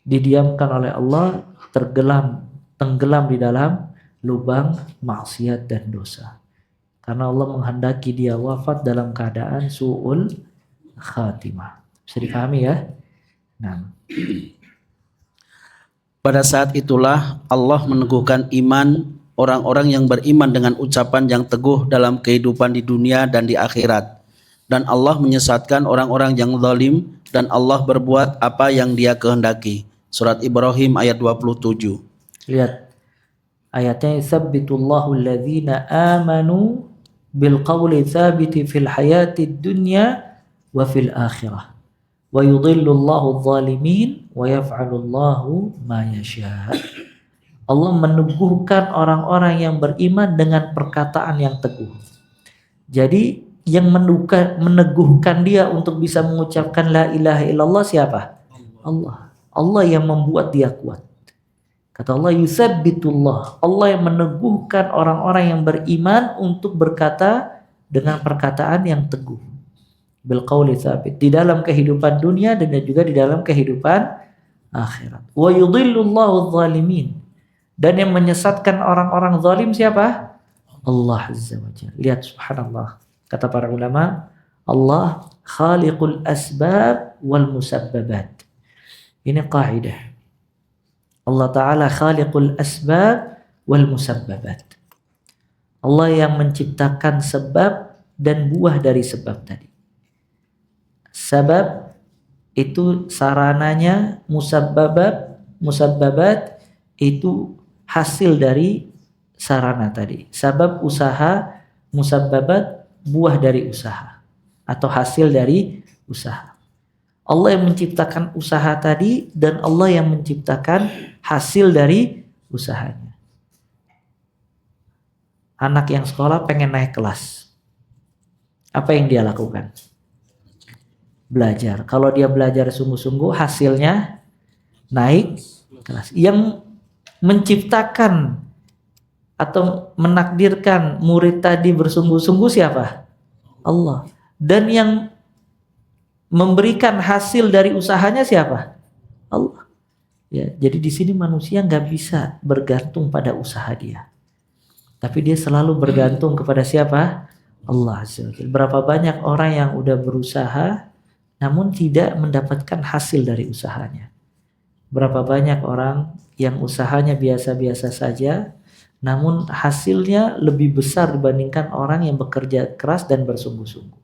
didiamkan oleh Allah, tenggelam di dalam lubang maksiat dan dosa. Karena Allah menghendaki dia wafat dalam keadaan su'ul khatimah. Bisa dipahami ya? Nah, Pada saat itulah Allah meneguhkan iman orang-orang yang beriman dengan ucapan yang teguh dalam kehidupan di dunia dan di akhirat. Dan Allah menyesatkan orang-orang yang zalim, dan Allah berbuat apa yang Dia kehendaki. Surat Ibrahim ayat 27. lihat ayatnya, yusabbitullahu alladhina amanu bil qawli thabiti fil hayatid dunya wa fil akhirah. Wa yudhillullahu adh-dhalimin wa yaf'alullahu ma yasha'. Allah meneguhkan orang-orang yang beriman dengan perkataan yang teguh. Jadi yang meneguhkan dia untuk bisa mengucapkan la ilaha illallah siapa? Allah. Allah yang membuat dia kuat. Kata Allah, yusabbitullah. Allah yang meneguhkan orang-orang yang beriman untuk berkata dengan perkataan yang teguh. Bil qawli tsabit, di dalam kehidupan dunia dan juga di dalam kehidupan akhirat. Wa yudhillullahu adh-dhalimin. Dan yang menyesatkan orang-orang zalim siapa? Allah Azza wa Jalla. Lihat subhanallah. Kata para ulama, Allah khaliqul asbab wal musabbabat. Ini kaidah. Allah Ta'ala khaliqul asbab wal musabbabat. Allah yang menciptakan sebab dan buah dari sebab tadi. Sabab itu sarananya, musabbabat itu hasil dari sarana tadi. Sabab usaha, musabbabat buah dari usaha atau hasil dari usaha. Allah yang menciptakan usaha tadi dan Allah yang menciptakan hasil dari usahanya. Anak yang sekolah pengen naik kelas. Apa yang dia lakukan? Belajar. Kalau dia belajar sungguh-sungguh, hasilnya naik kelas. Yang menciptakan atau menakdirkan murid tadi bersungguh-sungguh siapa? Allah. Dan yang memberikan hasil dari usahanya siapa? Allah. Ya, jadi di sini manusia nggak bisa bergantung pada usaha dia, tapi dia selalu bergantung kepada siapa? Allah. Berapa banyak orang yang udah berusaha namun tidak mendapatkan hasil dari usahanya. Berapa banyak orang yang usahanya biasa-biasa saja, namun hasilnya lebih besar dibandingkan orang yang bekerja keras dan bersungguh-sungguh.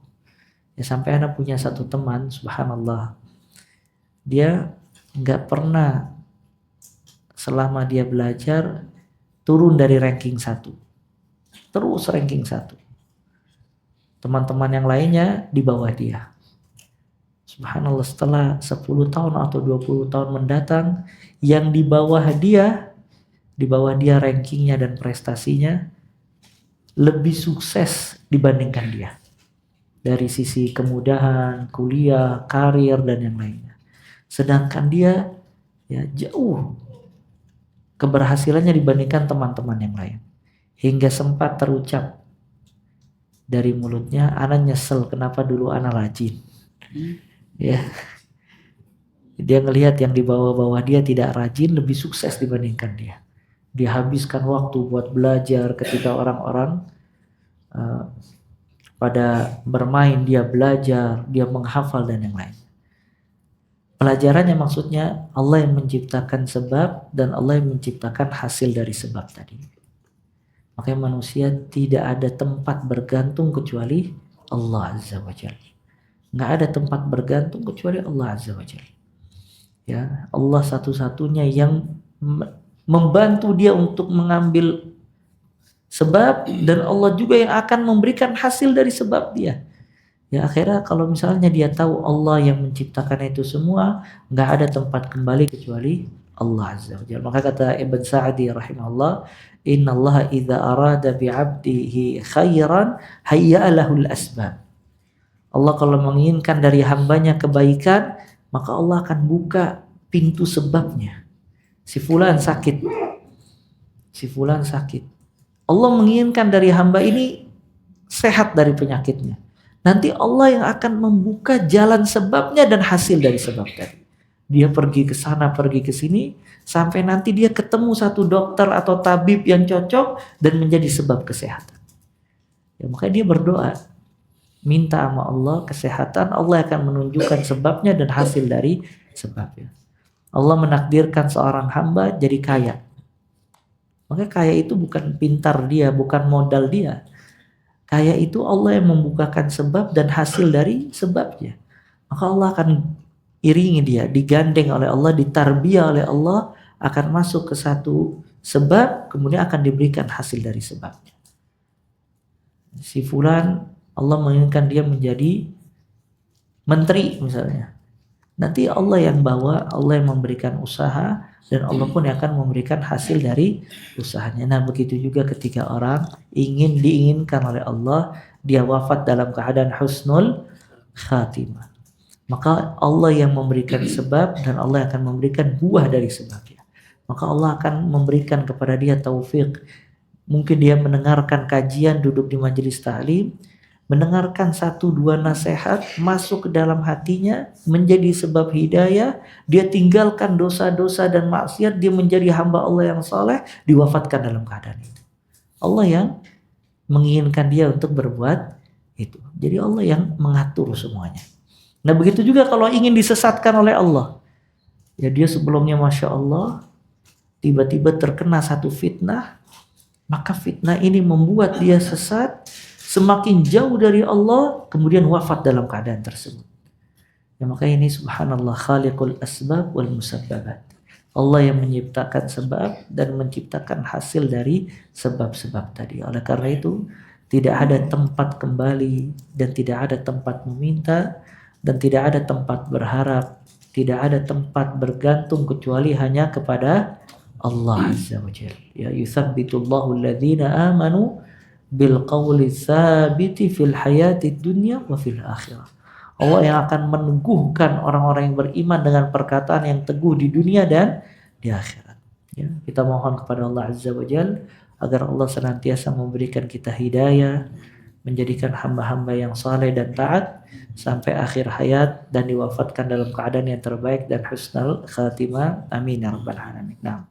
Ya, sampai anak punya satu teman, subhanallah, dia nggak pernah selama dia belajar turun dari ranking 1, terus ranking 1. Teman-teman yang lainnya di bawah dia. Subhanallah, setelah 10 tahun atau 20 tahun mendatang, yang di bawah dia rankingnya dan prestasinya lebih sukses dibandingkan dia. Dari sisi kemudahan, kuliah, karir, dan yang lainnya. Sedangkan dia ya jauh keberhasilannya dibandingkan teman-teman yang lain. Hingga sempat terucap dari mulutnya, ana nyesel kenapa dulu ana rajin. Ya, dia ngelihat yang di bawah-bawah dia tidak rajin, lebih sukses dibandingkan dia. Dia habiskan waktu buat belajar ketika orang-orang pada bermain, dia belajar, dia menghafal dan yang lain. Pelajarannya maksudnya Allah yang menciptakan sebab dan Allah yang menciptakan hasil dari sebab tadi. Makanya manusia tidak ada tempat bergantung kecuali Allah Azza wa Jalla. Nggak ada tempat bergantung kecuali Allah Azza wa Jalla. Ya, Allah satu-satunya yang membantu dia untuk mengambil sebab, dan Allah juga yang akan memberikan hasil dari sebab dia. Ya, akhirnya kalau misalnya dia tahu Allah yang menciptakan itu semua, nggak ada tempat kembali kecuali Allah Azza wa Jalla. Maka kata Ibn Sa'di rahimahullah, Inna Allah idza arada bi'abdihi khairan hayya'a lahul asbab. Allah kalau menginginkan dari hambanya kebaikan, maka Allah akan buka pintu sebabnya. Si fulan sakit. Allah menginginkan dari hamba ini sehat dari penyakitnya. Nanti Allah yang akan membuka jalan sebabnya dan hasil dari sebab tadi. Dia pergi ke sana, pergi ke sini, sampai nanti dia ketemu satu dokter atau tabib yang cocok dan menjadi sebab kesehatan. Ya, makanya dia berdoa, minta sama Allah kesehatan, Allah akan menunjukkan sebabnya dan hasil dari sebabnya. Allah menakdirkan seorang hamba jadi kaya. Makanya kaya itu bukan pintar dia, bukan modal dia. Kaya itu Allah yang membukakan sebab dan hasil dari sebabnya. Maka Allah akan iringi dia, digandeng oleh Allah, ditarbiyah oleh Allah, akan masuk ke satu sebab, kemudian akan diberikan hasil dari sebabnya. Si fulan, Allah menginginkan dia menjadi menteri misalnya. Nanti Allah yang bawa, Allah yang memberikan usaha, dan Allah pun yang akan memberikan hasil dari usahanya. Nah, begitu juga ketika orang diinginkan oleh Allah, dia wafat dalam keadaan husnul khatimah. Maka Allah yang memberikan sebab dan Allah yang akan memberikan buah dari sebabnya. Maka Allah akan memberikan kepada dia taufik. Mungkin dia mendengarkan kajian, duduk di majelis ta'lim, mendengarkan 1-2 nasihat, masuk ke dalam hatinya, menjadi sebab hidayah, dia tinggalkan dosa-dosa dan maksiat, dia menjadi hamba Allah yang saleh, diwafatkan dalam keadaan itu. Allah yang menginginkan dia untuk berbuat itu. Jadi Allah yang mengatur semuanya. Nah, begitu juga kalau ingin disesatkan oleh Allah. Ya, dia sebelumnya Masya Allah, tiba-tiba terkena satu fitnah, maka fitnah ini membuat dia sesat, semakin jauh dari Allah, kemudian wafat dalam keadaan tersebut. Ya, maka ini subhanallah khaliqul asbab wal musabbabat. Allah yang menciptakan sebab dan menciptakan hasil dari sebab-sebab tadi. Oleh karena itu, tidak ada tempat kembali dan tidak ada tempat meminta dan tidak ada tempat berharap, tidak ada tempat bergantung kecuali hanya kepada Allah Azza wa Jalla. Ya, yuthabbitullahu alladhina amanu bil qawli tsabiti fil hayati dunya wa fil akhirah. Allah yang akan meneguhkan orang-orang yang beriman dengan perkataan yang teguh di dunia dan di akhirat. Ya, kita mohon kepada Allah Azza wa Jalla agar Allah senantiasa memberikan kita hidayah, menjadikan hamba-hamba yang saleh dan taat sampai akhir hayat dan diwafatkan dalam keadaan yang terbaik dan husnul khatimah. Amin ya rabbal alamin. Nah.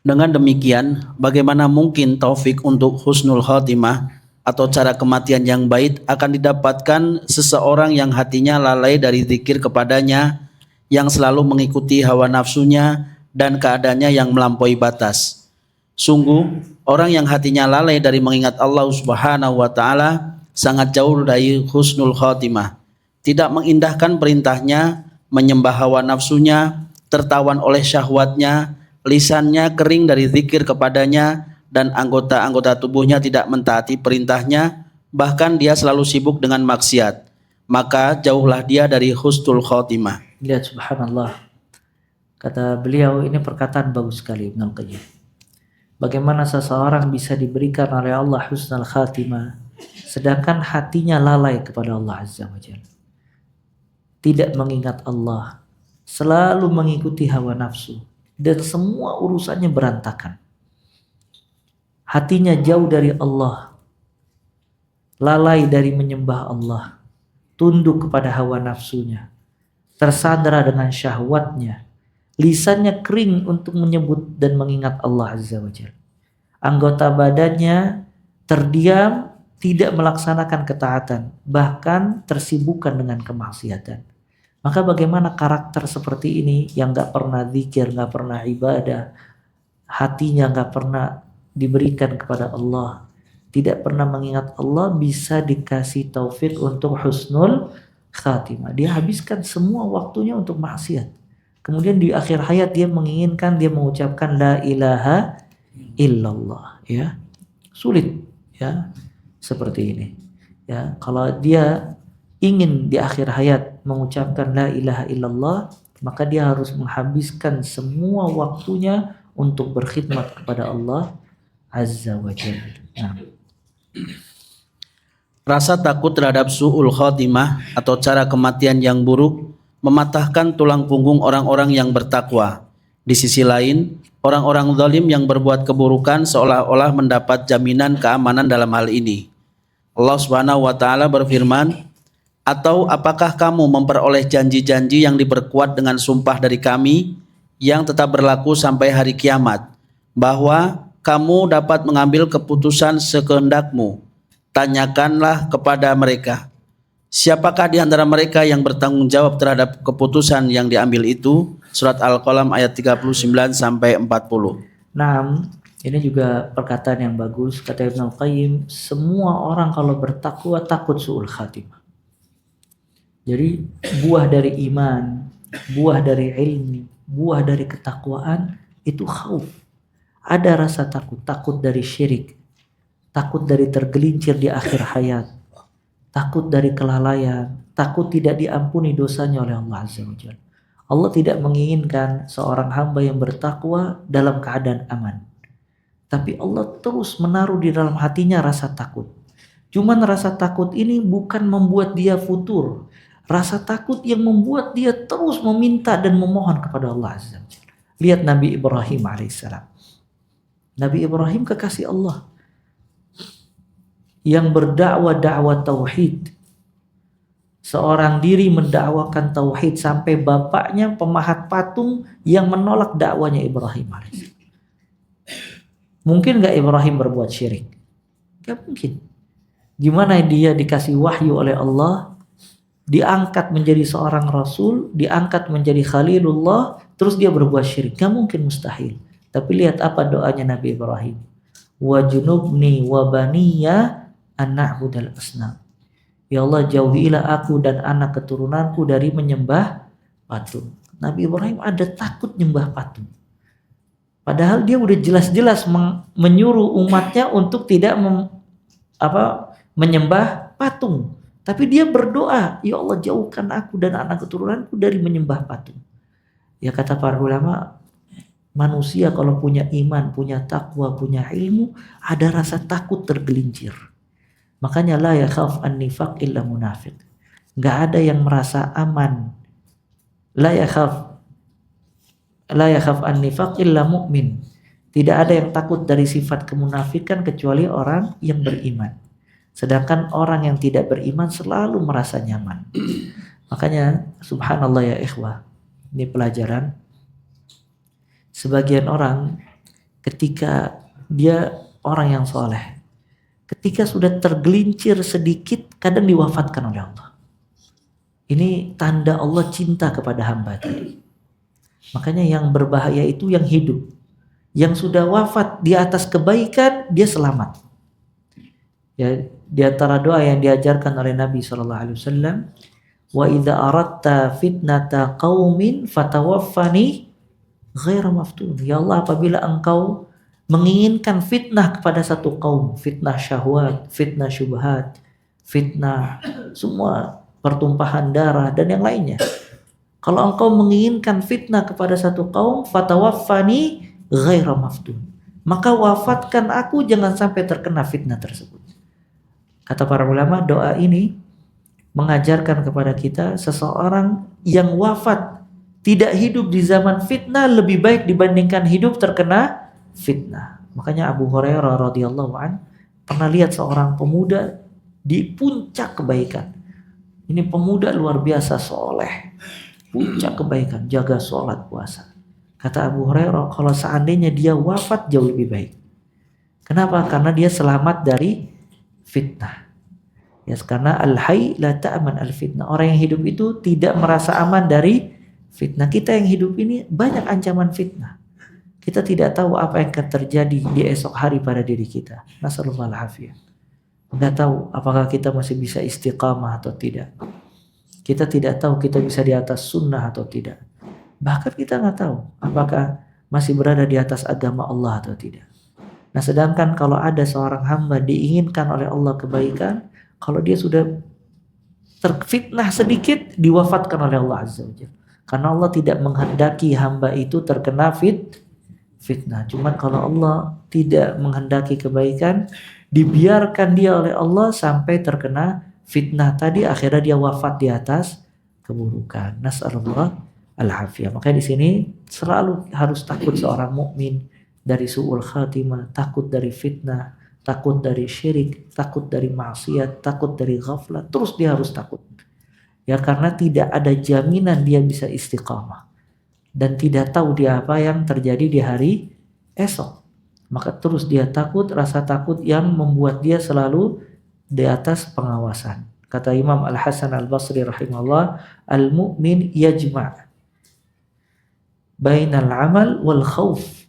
Dengan demikian, bagaimana mungkin taufik untuk husnul khatimah atau cara kematian yang baik akan didapatkan seseorang yang hatinya lalai dari zikir kepadanya, yang selalu mengikuti hawa nafsunya dan keadaannya yang melampaui batas. Sungguh, orang yang hatinya lalai dari mengingat Allah Subhanahu wa taala sangat jauh dari husnul khatimah. Tidak mengindahkan perintahnya, menyembah hawa nafsunya, tertawan oleh syahwatnya, lisannya kering dari zikir kepadanya, dan anggota-anggota tubuhnya tidak mentaati perintahnya, bahkan dia selalu sibuk dengan maksiat. Maka jauhlah dia dari husnul khatimah. Lihat subhanallah. Kata beliau, ini perkataan bagus sekali Ibnu Qayyim. Bagaimana seseorang bisa diberikan oleh Allah husnul khatimah sedangkan hatinya lalai kepada Allah Azza wa Jalla. Tidak mengingat Allah, selalu mengikuti hawa nafsu, dan semua urusannya berantakan. Hatinya jauh dari Allah, lalai dari menyembah Allah, tunduk kepada hawa nafsunya, tersandera dengan syahwatnya, lisannya kering untuk menyebut dan mengingat Allah Azza wa Jalla. Anggota badannya terdiam tidak melaksanakan ketaatan, bahkan tersibukkan dengan kemaksiatan. Maka bagaimana karakter seperti ini yang gak pernah zikir, gak pernah ibadah, hatinya gak pernah diberikan kepada Allah, tidak pernah mengingat Allah, bisa dikasih taufik untuk husnul khatimah. Dia habiskan semua waktunya untuk maksiat. Kemudian di akhir hayat dia menginginkan, dia mengucapkan la ilaha illallah, ya. Sulit, ya. Seperti ini. Ya, kalau dia ingin di akhir hayat mengucapkan la ilaha illallah, maka dia harus menghabiskan semua waktunya untuk berkhidmat kepada Allah Azza wa Jalla. Nah. Rasa takut terhadap su'ul khotimah atau cara kematian yang buruk mematahkan tulang punggung orang-orang yang bertakwa. Di sisi lain, orang-orang zalim yang berbuat keburukan seolah-olah mendapat jaminan keamanan dalam hal ini. Allah Subhanahu wa taala berfirman, "Atau apakah kamu memperoleh janji-janji yang diperkuat dengan sumpah dari kami yang tetap berlaku sampai hari kiamat, bahwa kamu dapat mengambil keputusan sekehendakmu? Tanyakanlah kepada mereka, siapakah di antara mereka yang bertanggung jawab terhadap keputusan yang diambil itu?" Surat Al-Qalam ayat 39 sampai 40. Nah, ini juga perkataan yang bagus, kata Ibnu Qayyim, semua orang kalau bertakwa takut su'ul khatimah. Jadi buah dari iman, buah dari ilmu, buah dari ketakwaan itu khauf. Ada rasa takut, takut dari syirik, takut dari tergelincir di akhir hayat, takut dari kelalaian, takut tidak diampuni dosanya oleh Allah Azza wa Jalla. Allah tidak menginginkan seorang hamba yang bertakwa dalam keadaan aman. Tapi Allah terus menaruh di dalam hatinya rasa takut. Cuman rasa takut ini bukan membuat dia futur. Rasa takut yang membuat dia terus meminta dan memohon kepada Allah Azza wa Jalla. Lihat Nabi Ibrahim alaihissalam. Nabi Ibrahim kekasih Allah yang berdakwah dakwah tauhid. Seorang diri mendakwakan tauhid sampai bapaknya pemahat patung yang menolak dakwanya Ibrahim alaihissalam. Mungkin gak Ibrahim berbuat syirik? Gak mungkin. Gimana dia dikasih wahyu oleh Allah, diangkat menjadi seorang rasul, diangkat menjadi khalilullah, terus dia berbuat syirik? Gak mungkin, mustahil. Tapi lihat apa doanya Nabi Ibrahim. Wa junubni wa baniya an na'budal asnam. Ya Allah, jauhilah aku dan anak keturunanku dari menyembah patung. Nabi Ibrahim ada takut nyembah patung. Padahal dia udah jelas-jelas menyuruh umatnya untuk tidak menyembah patung. Tapi dia berdoa, ya Allah jauhkan aku dan anak keturunanku dari menyembah patung. Ya kata para ulama, manusia kalau punya iman, punya takwa, punya ilmu, ada rasa takut tergelincir. Makanya la yakhaf an-nifaq illa munafiq. Enggak ada yang merasa aman. La yakhaf an-nifaq illa mu'min. Tidak ada yang takut dari sifat kemunafikan kecuali orang yang beriman. Sedangkan orang yang tidak beriman selalu merasa nyaman. Makanya subhanallah ya ikhwah, ini pelajaran. Sebagian orang ketika dia orang yang soleh, ketika sudah tergelincir sedikit, kadang diwafatkan oleh Allah. Ini tanda Allah cinta kepada hamba tadi. Makanya yang berbahaya itu yang hidup. Yang sudah wafat di atas kebaikan, dia selamat. Ya, di antara doa yang diajarkan oleh Nabi SAW, wa idza aradta fitnata qaumin fatawaffani ghaira maftun. Ya Allah, apabila engkau menginginkan fitnah kepada satu kaum, fitnah syahwat, fitnah syubhat, fitnah semua pertumpahan darah dan yang lainnya. Kalau engkau menginginkan fitnah kepada satu kaum, fatawaffani ghaira maftun. Maka wafatkan aku jangan sampai terkena fitnah tersebut. Kata para ulama, doa ini mengajarkan kepada kita seseorang yang wafat tidak hidup di zaman fitnah lebih baik dibandingkan hidup terkena fitnah. Makanya Abu Hurairah radhiyallahu an pernah lihat seorang pemuda di puncak kebaikan. Ini pemuda luar biasa soleh, puncak kebaikan, jaga sholat puasa. Kata Abu Hurairah, kalau seandainya dia wafat jauh lebih baik. Kenapa? Karena dia selamat dari fitnah. Ya, karena al-hayy la ta'man al-fitnah. Orang yang hidup itu tidak merasa aman dari fitnah. Kita yang hidup ini banyak ancaman fitnah. Kita tidak tahu apa yang akan terjadi di esok hari pada diri kita. Nasallallahu alaihi. Nggak tahu apakah kita masih bisa istiqamah atau tidak. Kita tidak tahu kita bisa di atas sunnah atau tidak. Bahkan kita nggak tahu apakah masih berada di atas agama Allah atau tidak. Nah, sedangkan kalau ada seorang hamba diinginkan oleh Allah kebaikan, kalau dia sudah terfitnah sedikit, diwafatkan oleh Allah Azza wa Jalla. Karena Allah tidak menghendaki hamba itu terkena fitnah. Cuman kalau Allah tidak menghendaki kebaikan, dibiarkan dia oleh Allah sampai terkena fitnah tadi, akhirnya dia wafat di atas keburukan. Nas'alullah al-afiyah. Makanya di sini selalu harus takut seorang mukmin dari su'ul khatimah, takut dari fitnah, takut dari syirik, takut dari maksiat, takut dari ghaflat. Terus dia harus takut. Ya, karena tidak ada jaminan dia bisa istiqamah. Dan tidak tahu dia apa yang terjadi di hari esok. Maka terus dia takut, rasa takut yang membuat dia selalu di atas pengawasan. Kata Imam Al-Hasan Al-Basri rahimahullah, al-mu'min yajma' bainal amal wal khauf.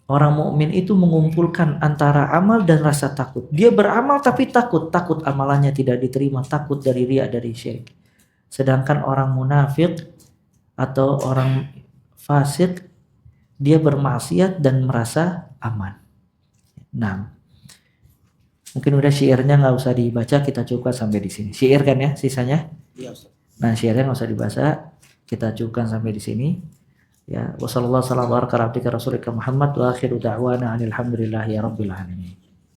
Orang mukmin itu mengumpulkan antara amal dan rasa takut. Dia beramal tapi takut amalannya tidak diterima, takut dari riya, dari syirik. Sedangkan orang munafik atau orang fasik, dia bermaksiat dan merasa aman. Nah, mungkin udah syairnya nggak usah dibaca, kita cukupkan sampai di sini. Syair kan ya sisanya? Iya, Ustaz. Nah, syairnya nggak usah dibaca, kita cukupkan sampai di sini. Ya, wasallallahu alaihi wa sallam Muhammad wa akhiru da'wana alhamdulillahi rabbil alamin.